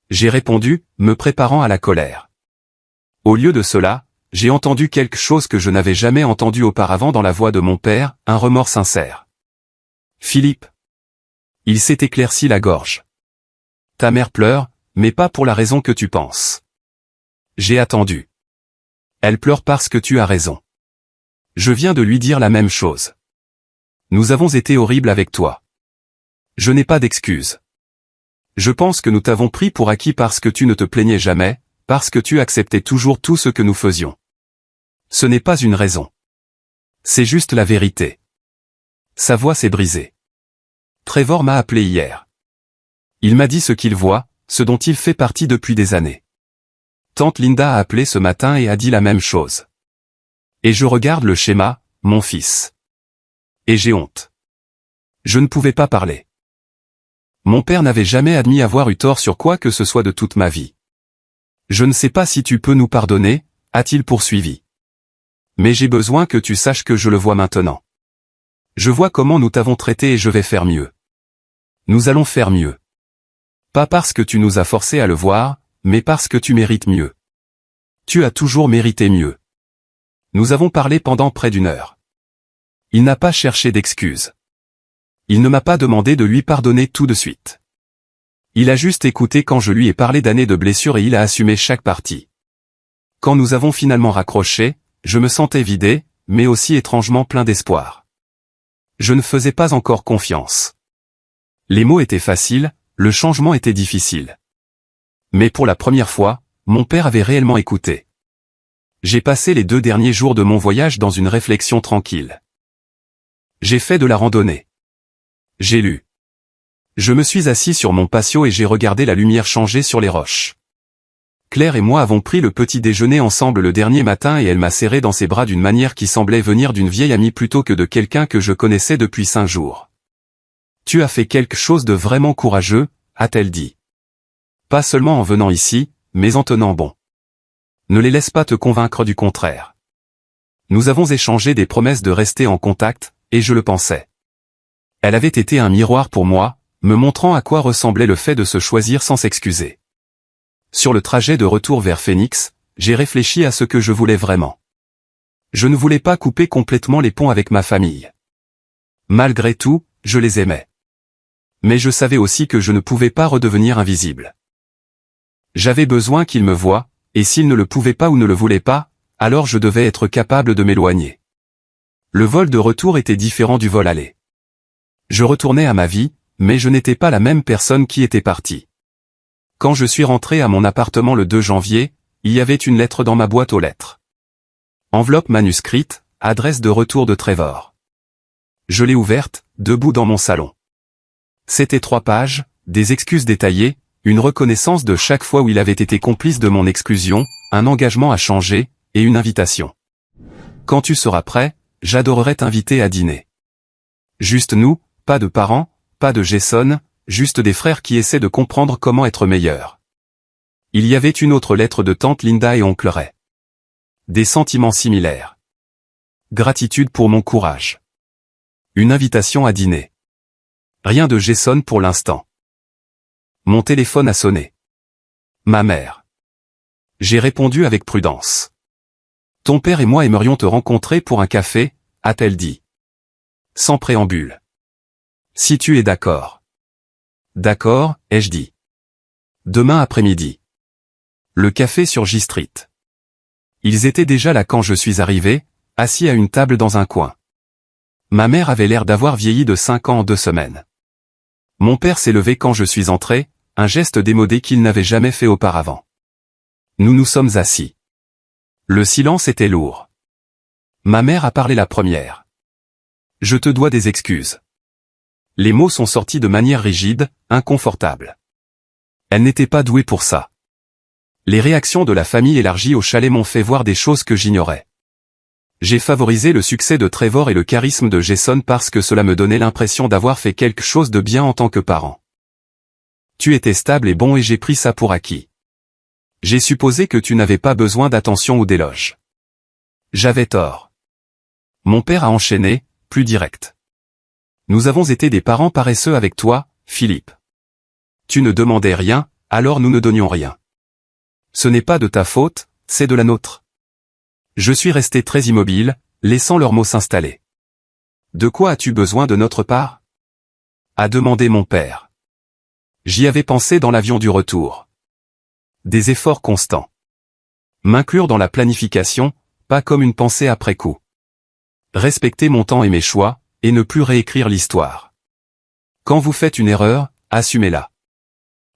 J'ai répondu, me préparant à la colère. Au lieu de cela, j'ai entendu quelque chose que je n'avais jamais entendu auparavant dans la voix de mon père, un remords sincère. Philippe. Il s'est éclairci la gorge. Ta mère pleure, mais pas pour la raison que tu penses. J'ai attendu. Elle pleure parce que tu as raison. Je viens de lui dire la même chose. Nous avons été horribles avec toi. Je n'ai pas d'excuses. Je pense que nous t'avons pris pour acquis parce que tu ne te plaignais jamais, parce que tu acceptais toujours tout ce que nous faisions. Ce n'est pas une raison. C'est juste la vérité. Sa voix s'est brisée. Trevor m'a appelé hier. Il m'a dit ce qu'il voit, ce dont il fait partie depuis des années. Tante Linda a appelé ce matin et a dit la même chose. Et je regarde le schéma, mon fils. Et j'ai honte. Je ne pouvais pas parler. Mon père n'avait jamais admis avoir eu tort sur quoi que ce soit de toute ma vie. Je ne sais pas si tu peux nous pardonner, a-t-il poursuivi. Mais j'ai besoin que tu saches que je le vois maintenant. Je vois comment nous t'avons traité et je vais faire mieux. Nous allons faire mieux. Pas parce que tu nous as forcés à le voir, mais parce que tu mérites mieux. Tu as toujours mérité mieux. Nous avons parlé pendant près d'1 heure. Il n'a pas cherché d'excuses. Il ne m'a pas demandé de lui pardonner tout de suite. Il a juste écouté quand je lui ai parlé d'années de blessures et il a assumé chaque partie. Quand nous avons finalement raccroché, je me sentais vidé, mais aussi étrangement plein d'espoir. Je ne faisais pas encore confiance. Les mots étaient faciles, le changement était difficile. Mais pour la première fois, mon père avait réellement écouté. J'ai passé les 2 derniers jours de mon voyage dans une réflexion tranquille. J'ai fait de la randonnée. J'ai lu. Je me suis assis sur mon patio et j'ai regardé la lumière changer sur les roches. Claire et moi avons pris le petit déjeuner ensemble le dernier matin et elle m'a serré dans ses bras d'une manière qui semblait venir d'une vieille amie plutôt que de quelqu'un que je connaissais depuis 5 jours. Tu as fait quelque chose de vraiment courageux, a-t-elle dit. Pas seulement en venant ici, mais en tenant bon. Ne les laisse pas te convaincre du contraire. Nous avons échangé des promesses de rester en contact, et je le pensais. Elle avait été un miroir pour moi, me montrant à quoi ressemblait le fait de se choisir sans s'excuser. Sur le trajet de retour vers Phoenix, j'ai réfléchi à ce que je voulais vraiment. Je ne voulais pas couper complètement les ponts avec ma famille. Malgré tout, je les aimais. Mais je savais aussi que je ne pouvais pas redevenir invisible. J'avais besoin qu'ils me voient, et s'ils ne le pouvaient pas ou ne le voulaient pas, alors je devais être capable de m'éloigner. Le vol de retour était différent du vol aller. Je retournais à ma vie, mais je n'étais pas la même personne qui était partie. Quand je suis rentré à mon appartement le 2 janvier, il y avait une lettre dans ma boîte aux lettres. Enveloppe manuscrite, adresse de retour de Trevor. Je l'ai ouverte, debout dans mon salon. C'était 3 pages, des excuses détaillées, une reconnaissance de chaque fois où il avait été complice de mon exclusion, un engagement à changer, et une invitation. Quand tu seras prêt, j'adorerais t'inviter à dîner. Juste nous, pas de parents, pas de Jason, juste des frères qui essaient de comprendre comment être meilleurs. Il y avait une autre lettre de tante Linda et oncle Ray. Des sentiments similaires. Gratitude pour mon courage. Une invitation à dîner. Rien de Jason pour l'instant. Mon téléphone a sonné. Ma mère. J'ai répondu avec prudence. Ton père et moi aimerions te rencontrer pour un café, a-t-elle dit. Sans préambule. Si tu es d'accord. D'accord, ai-je dit. Demain après-midi. Le café sur J Street. Ils étaient déjà là quand je suis arrivé, assis à une table dans un coin. Ma mère avait l'air d'avoir vieilli de 5 ans en 2 semaines. Mon père s'est levé quand je suis entré, un geste démodé qu'il n'avait jamais fait auparavant. Nous nous sommes assis. Le silence était lourd. Ma mère a parlé la première. Je te dois des excuses. Les mots sont sortis de manière rigide, inconfortable. Elle n'était pas douée pour ça. Les réactions de la famille élargie au chalet m'ont fait voir des choses que j'ignorais. J'ai favorisé le succès de Trevor et le charisme de Jason parce que cela me donnait l'impression d'avoir fait quelque chose de bien en tant que parent. Tu étais stable et bon et j'ai pris ça pour acquis. J'ai supposé que tu n'avais pas besoin d'attention ou d'éloge. J'avais tort. Mon père a enchaîné, plus direct. Nous avons été des parents paresseux avec toi, Philippe. Tu ne demandais rien, alors nous ne donnions rien. Ce n'est pas de ta faute, c'est de la nôtre. Je suis resté très immobile, laissant leurs mots s'installer. De quoi as-tu besoin de notre part? A demandé mon père. J'y avais pensé dans l'avion du retour. Des efforts constants. M'inclure dans la planification, pas comme une pensée après coup. Respecter mon temps et mes choix, et ne plus réécrire l'histoire. Quand vous faites une erreur, assumez-la.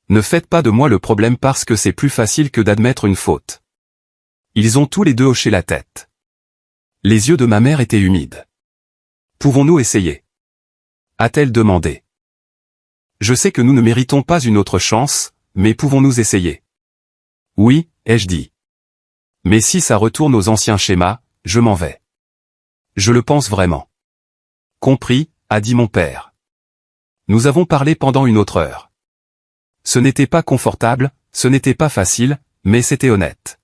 Ne faites pas de moi le problème parce que c'est plus facile que d'admettre une faute. Ils ont tous les deux hoché la tête. Les yeux de ma mère étaient humides. Pouvons-nous essayer? A-t-elle demandé. Je sais que nous ne méritons pas une autre chance, mais pouvons-nous essayer? Oui, ai-je dit. Mais si ça retourne aux anciens schémas, je m'en vais. Je le pense vraiment. Compris, a dit mon père. Nous avons parlé pendant une autre heure. Ce n'était pas confortable, ce n'était pas facile, mais c'était honnête.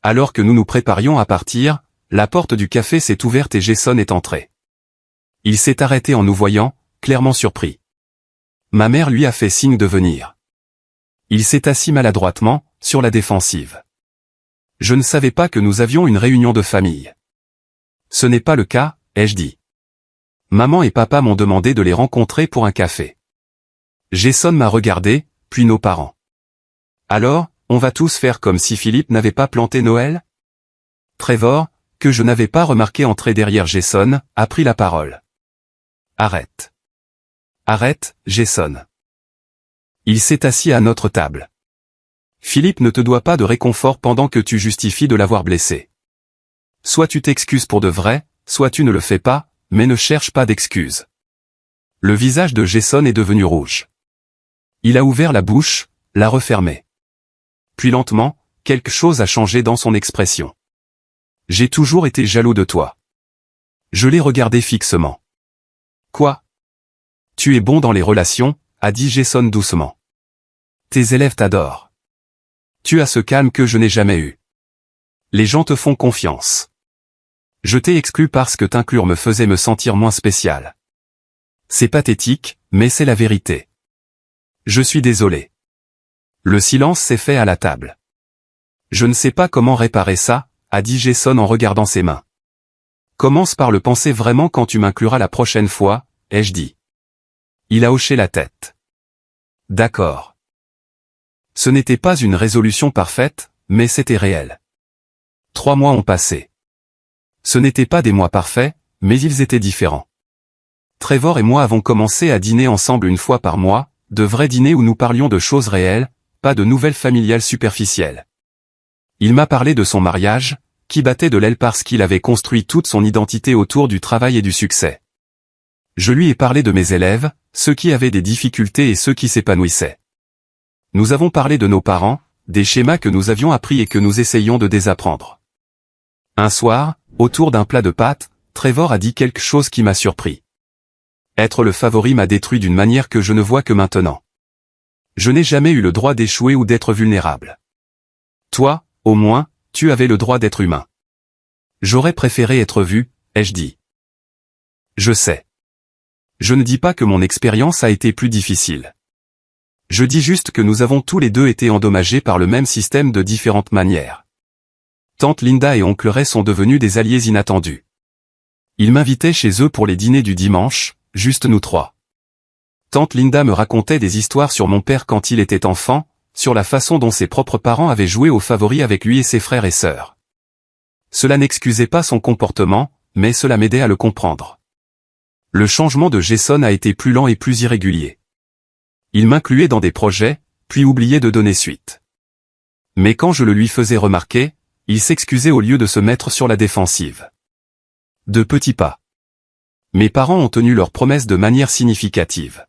Alors que nous nous préparions à partir, la porte du café s'est ouverte et Jason est entré. Il s'est arrêté en nous voyant, clairement surpris. Ma mère lui a fait signe de venir. Il s'est assis maladroitement, sur la défensive. Je ne savais pas que nous avions une réunion de famille. Ce n'est pas le cas, ai-je dit. Maman et papa m'ont demandé de les rencontrer pour un café. Jason m'a regardé, puis nos parents. Alors, on va tous faire comme si Philippe n'avait pas planté Noël? Trevor, que je n'avais pas remarqué entrer derrière Jason, a pris la parole. Arrête. Arrête, Jason. Il s'est assis à notre table. Philippe ne te doit pas de réconfort pendant que tu justifies de l'avoir blessé. Soit tu t'excuses pour de vrai, soit tu ne le fais pas, mais ne cherche pas d'excuses. Le visage de Jason est devenu rouge. Il a ouvert la bouche, l'a refermée. Puis lentement, quelque chose a changé dans son expression. J'ai toujours été jaloux de toi. Je l'ai regardé fixement. Quoi? Tu es bon dans les relations, a dit Jason doucement. Tes élèves t'adorent. Tu as ce calme que je n'ai jamais eu. Les gens te font confiance. Je t'ai exclu parce que t'inclure me faisait me sentir moins spécial. C'est pathétique, mais c'est la vérité. Je suis désolé. Le silence s'est fait à la table. Je ne sais pas comment réparer ça, a dit Jason en regardant ses mains. Commence par le penser vraiment quand tu m'incluras la prochaine fois, ai-je dit. Il a hoché la tête. D'accord. Ce n'était pas une résolution parfaite, mais c'était réel. 3 mois ont passé. Ce n'étaient pas des mois parfaits, mais ils étaient différents. Trevor et moi avons commencé à dîner ensemble une fois par mois, de vrais dîners où nous parlions de choses réelles, pas de nouvelles familiales superficielles. Il m'a parlé de son mariage, qui battait de l'aile parce qu'il avait construit toute son identité autour du travail et du succès. Je lui ai parlé de mes élèves, ceux qui avaient des difficultés et ceux qui s'épanouissaient. Nous avons parlé de nos parents, des schémas que nous avions appris et que nous essayions de désapprendre. Un soir, autour d'un plat de pâtes, Trevor a dit quelque chose qui m'a surpris. Être le favori m'a détruit d'une manière que je ne vois que maintenant. Je n'ai jamais eu le droit d'échouer ou d'être vulnérable. Toi, au moins, tu avais le droit d'être humain. J'aurais préféré être vu, ai-je dit. Je sais. Je ne dis pas que mon expérience a été plus difficile. Je dis juste que nous avons tous les deux été endommagés par le même système de différentes manières. Tante Linda et oncle Ray sont devenus des alliés inattendus. Ils m'invitaient chez eux pour les dîners du dimanche, juste nous trois. Tante Linda me racontait des histoires sur mon père quand il était enfant, sur la façon dont ses propres parents avaient joué aux favoris avec lui et ses frères et sœurs. Cela n'excusait pas son comportement, mais cela m'aidait à le comprendre. Le changement de Jason a été plus lent et plus irrégulier. Il m'incluait dans des projets, puis oubliait de donner suite. Mais quand je le lui faisais remarquer, il s'excusait au lieu de se mettre sur la défensive. De petits pas. Mes parents ont tenu leurs promesses de manière significative.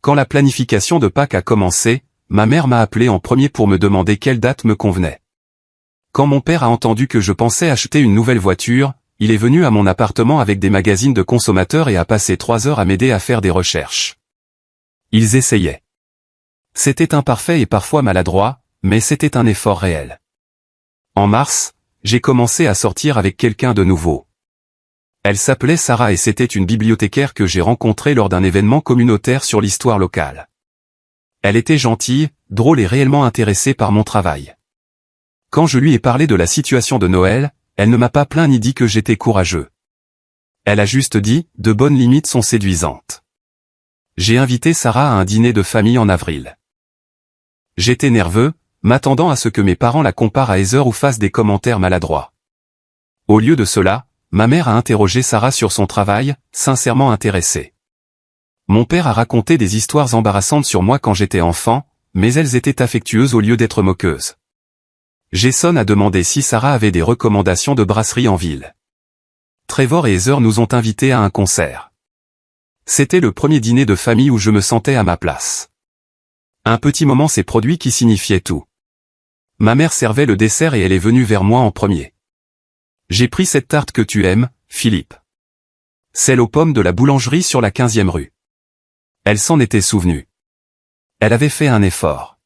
Quand la planification de Pâques a commencé, ma mère m'a appelé en premier pour me demander quelle date me convenait. Quand mon père a entendu que je pensais acheter une nouvelle voiture, il est venu à mon appartement avec des magazines de consommateurs et a passé 3 heures à m'aider à faire des recherches. Ils essayaient. C'était imparfait et parfois maladroit, mais c'était un effort réel. En mars, j'ai commencé à sortir avec quelqu'un de nouveau. Elle s'appelait Sarah et c'était une bibliothécaire que j'ai rencontrée lors d'un événement communautaire sur l'histoire locale. Elle était gentille, drôle et réellement intéressée par mon travail. Quand je lui ai parlé de la situation de Noël, elle ne m'a pas plaint ni dit que j'étais courageux. Elle a juste dit, de bonnes limites sont séduisantes. J'ai invité Sarah à un dîner de famille en avril. J'étais nerveux, m'attendant à ce que mes parents la comparent à Heather ou fassent des commentaires maladroits. Au lieu de cela, ma mère a interrogé Sarah sur son travail, sincèrement intéressée. Mon père a raconté des histoires embarrassantes sur moi quand j'étais enfant, mais elles étaient affectueuses au lieu d'être moqueuses. Jason a demandé si Sarah avait des recommandations de brasserie en ville. Trevor et Heather nous ont invités à un concert. C'était le premier dîner de famille où je me sentais à ma place. Un petit moment s'est produit qui signifiait tout. Ma mère servait le dessert et elle est venue vers moi en premier. J'ai pris cette tarte que tu aimes, Philippe. Celle aux pommes de la boulangerie sur la 15e rue. Elle s'en était souvenue. Elle avait fait un effort.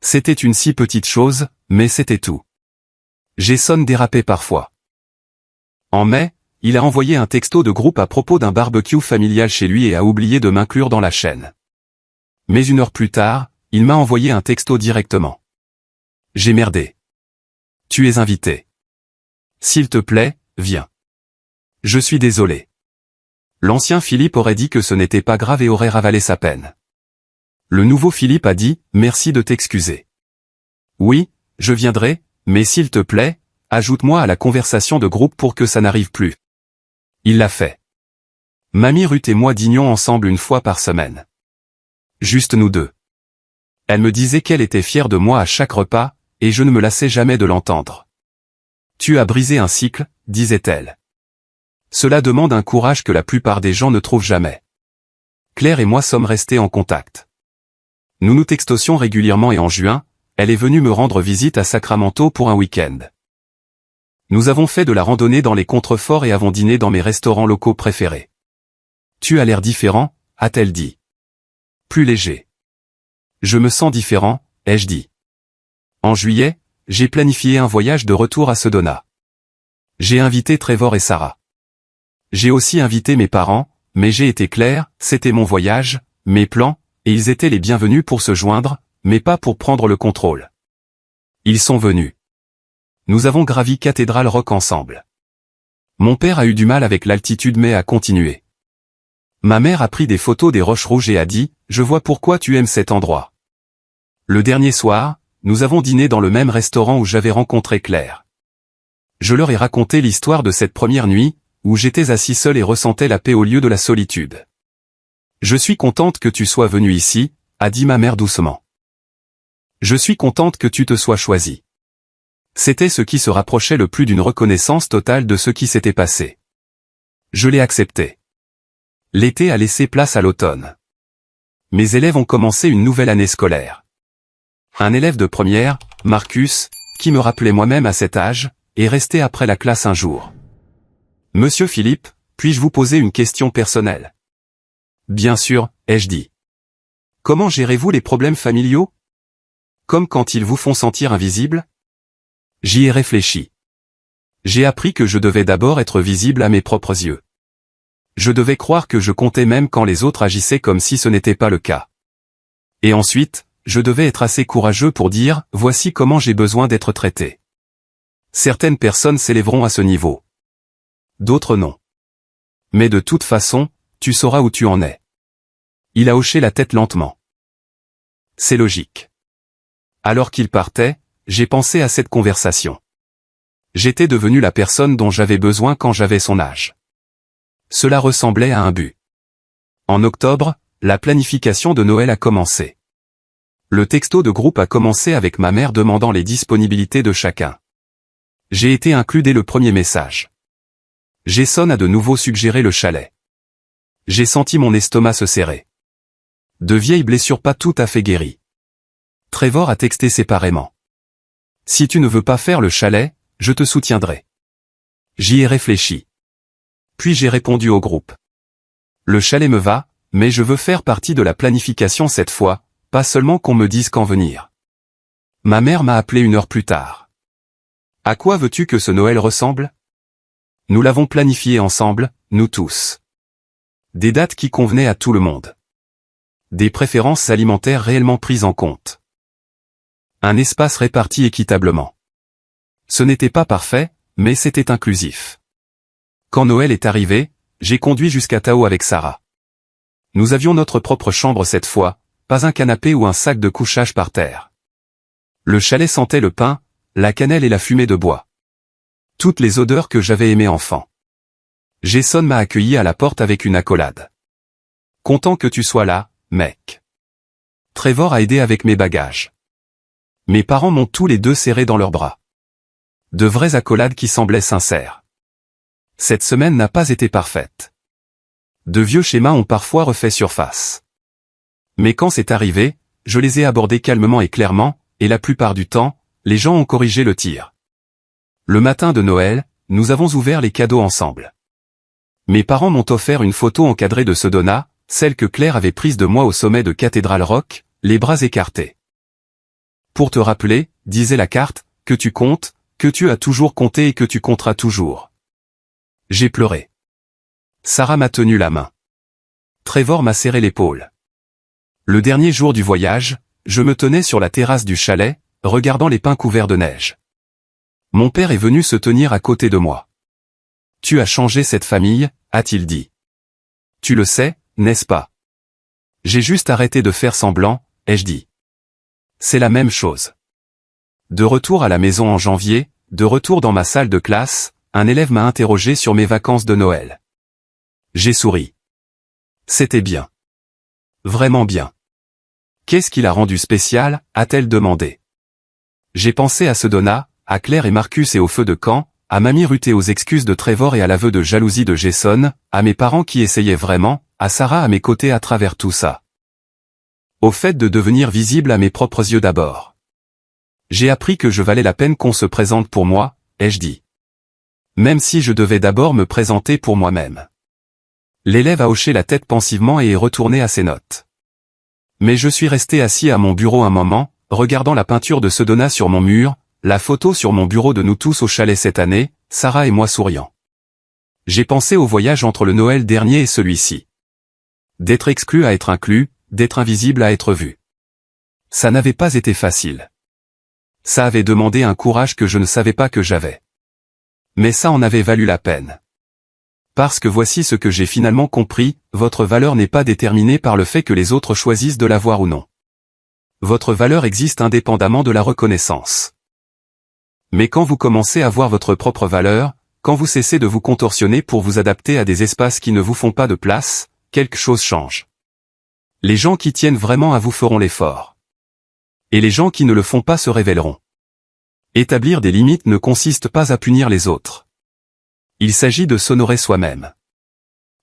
C'était une si petite chose, mais c'était tout. Jason dérapait parfois. En mai, il a envoyé un texto de groupe à propos d'un barbecue familial chez lui et a oublié de m'inclure dans la chaîne. Mais 1 heure plus tard, il m'a envoyé un texto directement. J'ai merdé. Tu es invité. S'il te plaît, viens. Je suis désolé. L'ancien Philippe aurait dit que ce n'était pas grave et aurait ravalé sa peine. Le nouveau Philippe a dit, merci de t'excuser. Oui, je viendrai, mais s'il te plaît, ajoute-moi à la conversation de groupe pour que ça n'arrive plus. Il l'a fait. Mamie Ruth et moi dînions ensemble 1 fois par semaine. Juste nous deux. Elle me disait qu'elle était fière de moi à chaque repas, et je ne me lassais jamais de l'entendre. Tu as brisé un cycle, disait-elle. Cela demande un courage que la plupart des gens ne trouvent jamais. Claire et moi sommes restés en contact. Nous nous textosions régulièrement et en juin, elle est venue me rendre visite à Sacramento pour un week-end. Nous avons fait de la randonnée dans les contreforts et avons dîné dans mes restaurants locaux préférés. Tu as l'air différent, a-t-elle dit. Plus léger. Je me sens différent, ai-je dit. En juillet, j'ai planifié un voyage de retour à Sedona. J'ai invité Trevor et Sarah. J'ai aussi invité mes parents, mais j'ai été clair, c'était mon voyage, mes plans, et ils étaient les bienvenus pour se joindre, mais pas pour prendre le contrôle. Ils sont venus. Nous avons gravi Cathedral Rock ensemble. Mon père a eu du mal avec l'altitude mais a continué. Ma mère a pris des photos des roches rouges et a dit, je vois pourquoi tu aimes cet endroit. Le dernier soir, nous avons dîné dans le même restaurant où j'avais rencontré Claire. Je leur ai raconté l'histoire de cette première nuit, où j'étais assis seul et ressentais la paix au lieu de la solitude. Je suis contente que tu sois venu ici, a dit ma mère doucement. Je suis contente que tu te sois choisi. C'était ce qui se rapprochait le plus d'une reconnaissance totale de ce qui s'était passé. Je l'ai accepté. L'été a laissé place à l'automne. Mes élèves ont commencé une nouvelle année scolaire. Un élève de première, Marcus, qui me rappelait moi-même à cet âge, est resté après la classe un jour. « Monsieur Philippe, puis-je vous poser une question personnelle ?»« Bien sûr, » ai-je dit. « Comment gérez-vous les problèmes familiaux? Comme quand ils vous font sentir invisible? » J'y ai réfléchi. J'ai appris que je devais d'abord être visible à mes propres yeux. Je devais croire que je comptais même quand les autres agissaient comme si ce n'était pas le cas. Et ensuite, je devais être assez courageux pour dire « Voici comment j'ai besoin d'être traité ». Certaines personnes s'élèveront à ce niveau. D'autres non. Mais de toute façon, tu sauras où tu en es. Il a hoché la tête lentement. C'est logique. Alors qu'il partait, j'ai pensé à cette conversation. J'étais devenu la personne dont j'avais besoin quand j'avais son âge. Cela ressemblait à un but. En octobre, la planification de Noël a commencé. Le texto de groupe a commencé avec ma mère demandant les disponibilités de chacun. J'ai été inclus dès le premier message. Jason a de nouveau suggéré le chalet. J'ai senti mon estomac se serrer. De vieilles blessures pas tout à fait guéries. Trevor a texté séparément. « Si tu ne veux pas faire le chalet, je te soutiendrai. » J'y ai réfléchi. Puis j'ai répondu au groupe. Le chalet me va, mais je veux faire partie de la planification cette fois, pas seulement qu'on me dise quand venir. Ma mère m'a appelé 1 heure plus tard. À quoi veux-tu que ce Noël ressemble? Nous l'avons planifié ensemble, nous tous. Des dates qui convenaient à tout le monde. Des préférences alimentaires réellement prises en compte. Un espace réparti équitablement. Ce n'était pas parfait, mais c'était inclusif. Quand Noël est arrivé, j'ai conduit jusqu'à Tao avec Sarah. Nous avions notre propre chambre cette fois, pas un canapé ou un sac de couchage par terre. Le chalet sentait le pain, la cannelle et la fumée de bois. Toutes les odeurs que j'avais aimées enfant. Jason m'a accueilli à la porte avec une accolade. « Content que tu sois là, mec. » Trevor a aidé avec mes bagages. Mes parents m'ont tous les deux serré dans leurs bras. De vraies accolades qui semblaient sincères. Cette semaine n'a pas été parfaite. De vieux schémas ont parfois refait surface. Mais quand c'est arrivé, je les ai abordés calmement et clairement, et la plupart du temps, les gens ont corrigé le tir. Le matin de Noël, nous avons ouvert les cadeaux ensemble. Mes parents m'ont offert une photo encadrée de Sedona, celle que Claire avait prise de moi au sommet de Cathedral Rock, les bras écartés. Pour te rappeler, disait la carte, que tu comptes, que tu as toujours compté et que tu compteras toujours. J'ai pleuré. Sarah m'a tenu la main. Trevor m'a serré l'épaule. Le dernier jour du voyage, je me tenais sur la terrasse du chalet, regardant les pins couverts de neige. Mon père est venu se tenir à côté de moi. « Tu as changé cette famille », a-t-il dit. « Tu le sais, n'est-ce pas ?» J'ai juste arrêté de faire semblant, ai-je dit. C'est la même chose. De retour à la maison en janvier, de retour dans ma salle de classe, un élève m'a interrogé sur mes vacances de Noël. J'ai souri. C'était bien. Vraiment bien. Qu'est-ce qui l'a rendu spécial, a-t-elle demandé. J'ai pensé à Sedona, à Claire et Marcus et au feu de camp, à Mamie Ruth et aux excuses de Trevor et à l'aveu de jalousie de Jason, à mes parents qui essayaient vraiment, à Sarah à mes côtés à travers tout ça. Au fait de devenir visible à mes propres yeux d'abord. J'ai appris que je valais la peine qu'on se présente pour moi, ai-je dit. Même si je devais d'abord me présenter pour moi-même. L'élève a hoché la tête pensivement et est retourné à ses notes. Mais je suis resté assis à mon bureau un moment, regardant la peinture de Sedona sur mon mur, la photo sur mon bureau de nous tous au chalet cette année, Sarah et moi souriant. J'ai pensé au voyage entre le Noël dernier et celui-ci. D'être exclu à être inclus, d'être invisible à être vu. Ça n'avait pas été facile. Ça avait demandé un courage que je ne savais pas que j'avais. Mais ça en avait valu la peine. Parce que voici ce que j'ai finalement compris, votre valeur n'est pas déterminée par le fait que les autres choisissent de la voir ou non. Votre valeur existe indépendamment de la reconnaissance. Mais quand vous commencez à voir votre propre valeur, quand vous cessez de vous contorsionner pour vous adapter à des espaces qui ne vous font pas de place, quelque chose change. Les gens qui tiennent vraiment à vous feront l'effort. Et les gens qui ne le font pas se révéleront. Établir des limites ne consiste pas à punir les autres. Il s'agit de s'honorer soi-même.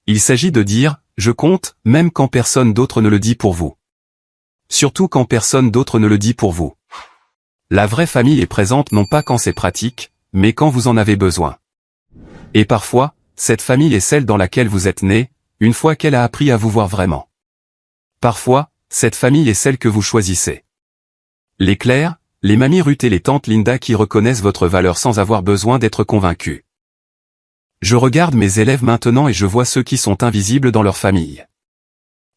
Il s'agit de dire « je compte » même quand personne d'autre ne le dit pour vous. Surtout quand personne d'autre ne le dit pour vous. La vraie famille est présente non pas quand c'est pratique, mais quand vous en avez besoin. Et parfois, cette famille est celle dans laquelle vous êtes né, une fois qu'elle a appris à vous voir vraiment. Parfois, cette famille est celle que vous choisissez. Les Claire, les mamies Ruth et les tantes Linda qui reconnaissent votre valeur sans avoir besoin d'être convaincus. Je regarde mes élèves maintenant et je vois ceux qui sont invisibles dans leur famille.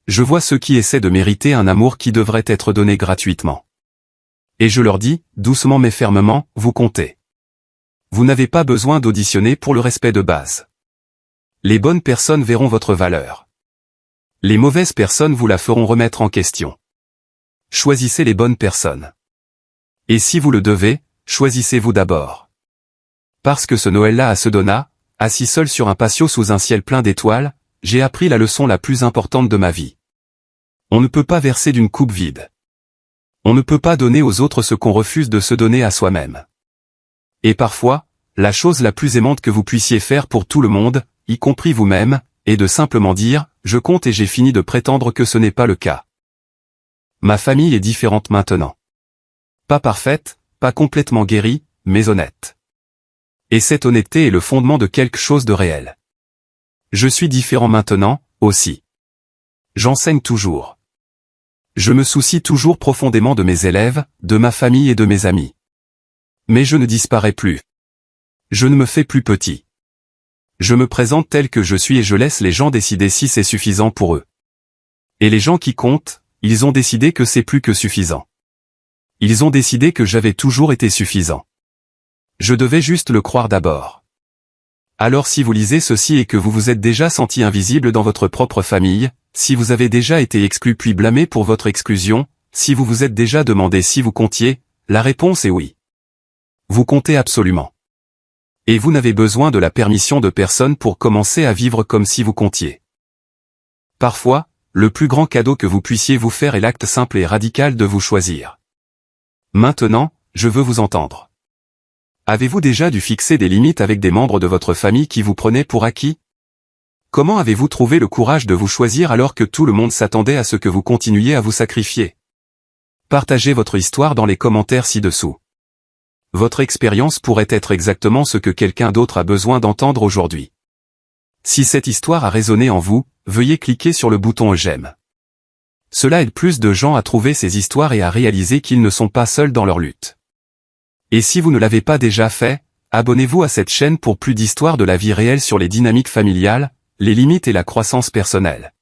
Je vois ceux qui essaient de mériter un amour qui devrait être donné gratuitement. Et je leur dis, doucement mais fermement, vous comptez. Vous n'avez pas besoin d'auditionner pour le respect de base. Les bonnes personnes verront votre valeur. Les mauvaises personnes vous la feront remettre en question. Choisissez les bonnes personnes. Et si vous le devez, choisissez-vous d'abord. Parce que ce Noël-là à Sedona, assis seul sur un patio sous un ciel plein d'étoiles, j'ai appris la leçon la plus importante de ma vie. On ne peut pas verser d'une coupe vide. On ne peut pas donner aux autres ce qu'on refuse de se donner à soi-même. Et parfois, la chose la plus aimante que vous puissiez faire pour tout le monde, y compris vous-même, est de simplement dire « je compte » et j'ai fini de prétendre que ce n'est pas le cas. Ma famille est différente maintenant. Pas parfaite, pas complètement guérie, mais honnête. Et cette honnêteté est le fondement de quelque chose de réel. Je suis différent maintenant, aussi. J'enseigne toujours. Je me soucie toujours profondément de mes élèves, de ma famille et de mes amis. Mais je ne disparais plus. Je ne me fais plus petit. Je me présente tel que je suis et je laisse les gens décider si c'est suffisant pour eux. Et les gens qui comptent, ils ont décidé que c'est plus que suffisant. Ils ont décidé que j'avais toujours été suffisant. Je devais juste le croire d'abord. Alors si vous lisez ceci et que vous vous êtes déjà senti invisible dans votre propre famille, si vous avez déjà été exclu puis blâmé pour votre exclusion, si vous vous êtes déjà demandé si vous comptiez, la réponse est oui. Vous comptez absolument. Et vous n'avez besoin de la permission de personne pour commencer à vivre comme si vous comptiez. Parfois, le plus grand cadeau que vous puissiez vous faire est l'acte simple et radical de vous choisir. Maintenant, je veux vous entendre. Avez-vous déjà dû fixer des limites avec des membres de votre famille qui vous prenaient pour acquis? Comment avez-vous trouvé le courage de vous choisir alors que tout le monde s'attendait à ce que vous continuiez à vous sacrifier? Partagez votre histoire dans les commentaires ci-dessous. Votre expérience pourrait être exactement ce que quelqu'un d'autre a besoin d'entendre aujourd'hui. Si cette histoire a résonné en vous, veuillez cliquer sur le bouton j'aime. Cela aide plus de gens à trouver ces histoires et à réaliser qu'ils ne sont pas seuls dans leur lutte. Et si vous ne l'avez pas déjà fait, abonnez-vous à cette chaîne pour plus d'histoires de la vie réelle sur les dynamiques familiales, les limites et la croissance personnelle.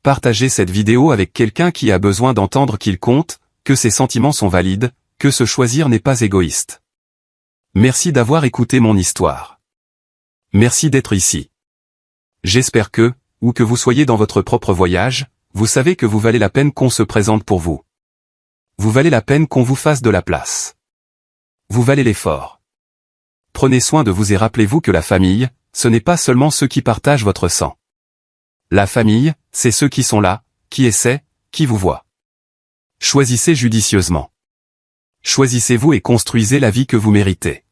Partagez cette vidéo avec quelqu'un qui a besoin d'entendre qu'il compte, que ses sentiments sont valides, que se choisir n'est pas égoïste. Merci d'avoir écouté mon histoire. Merci d'être ici. J'espère que, où que vous soyez dans votre propre voyage, vous savez que vous valez la peine qu'on se présente pour vous. Vous valez la peine qu'on vous fasse de la place. Vous valez l'effort. Prenez soin de vous et rappelez-vous que la famille, ce n'est pas seulement ceux qui partagent votre sang. La famille, c'est ceux qui sont là, qui essaient, qui vous voient. Choisissez judicieusement. Choisissez-vous et construisez la vie que vous méritez.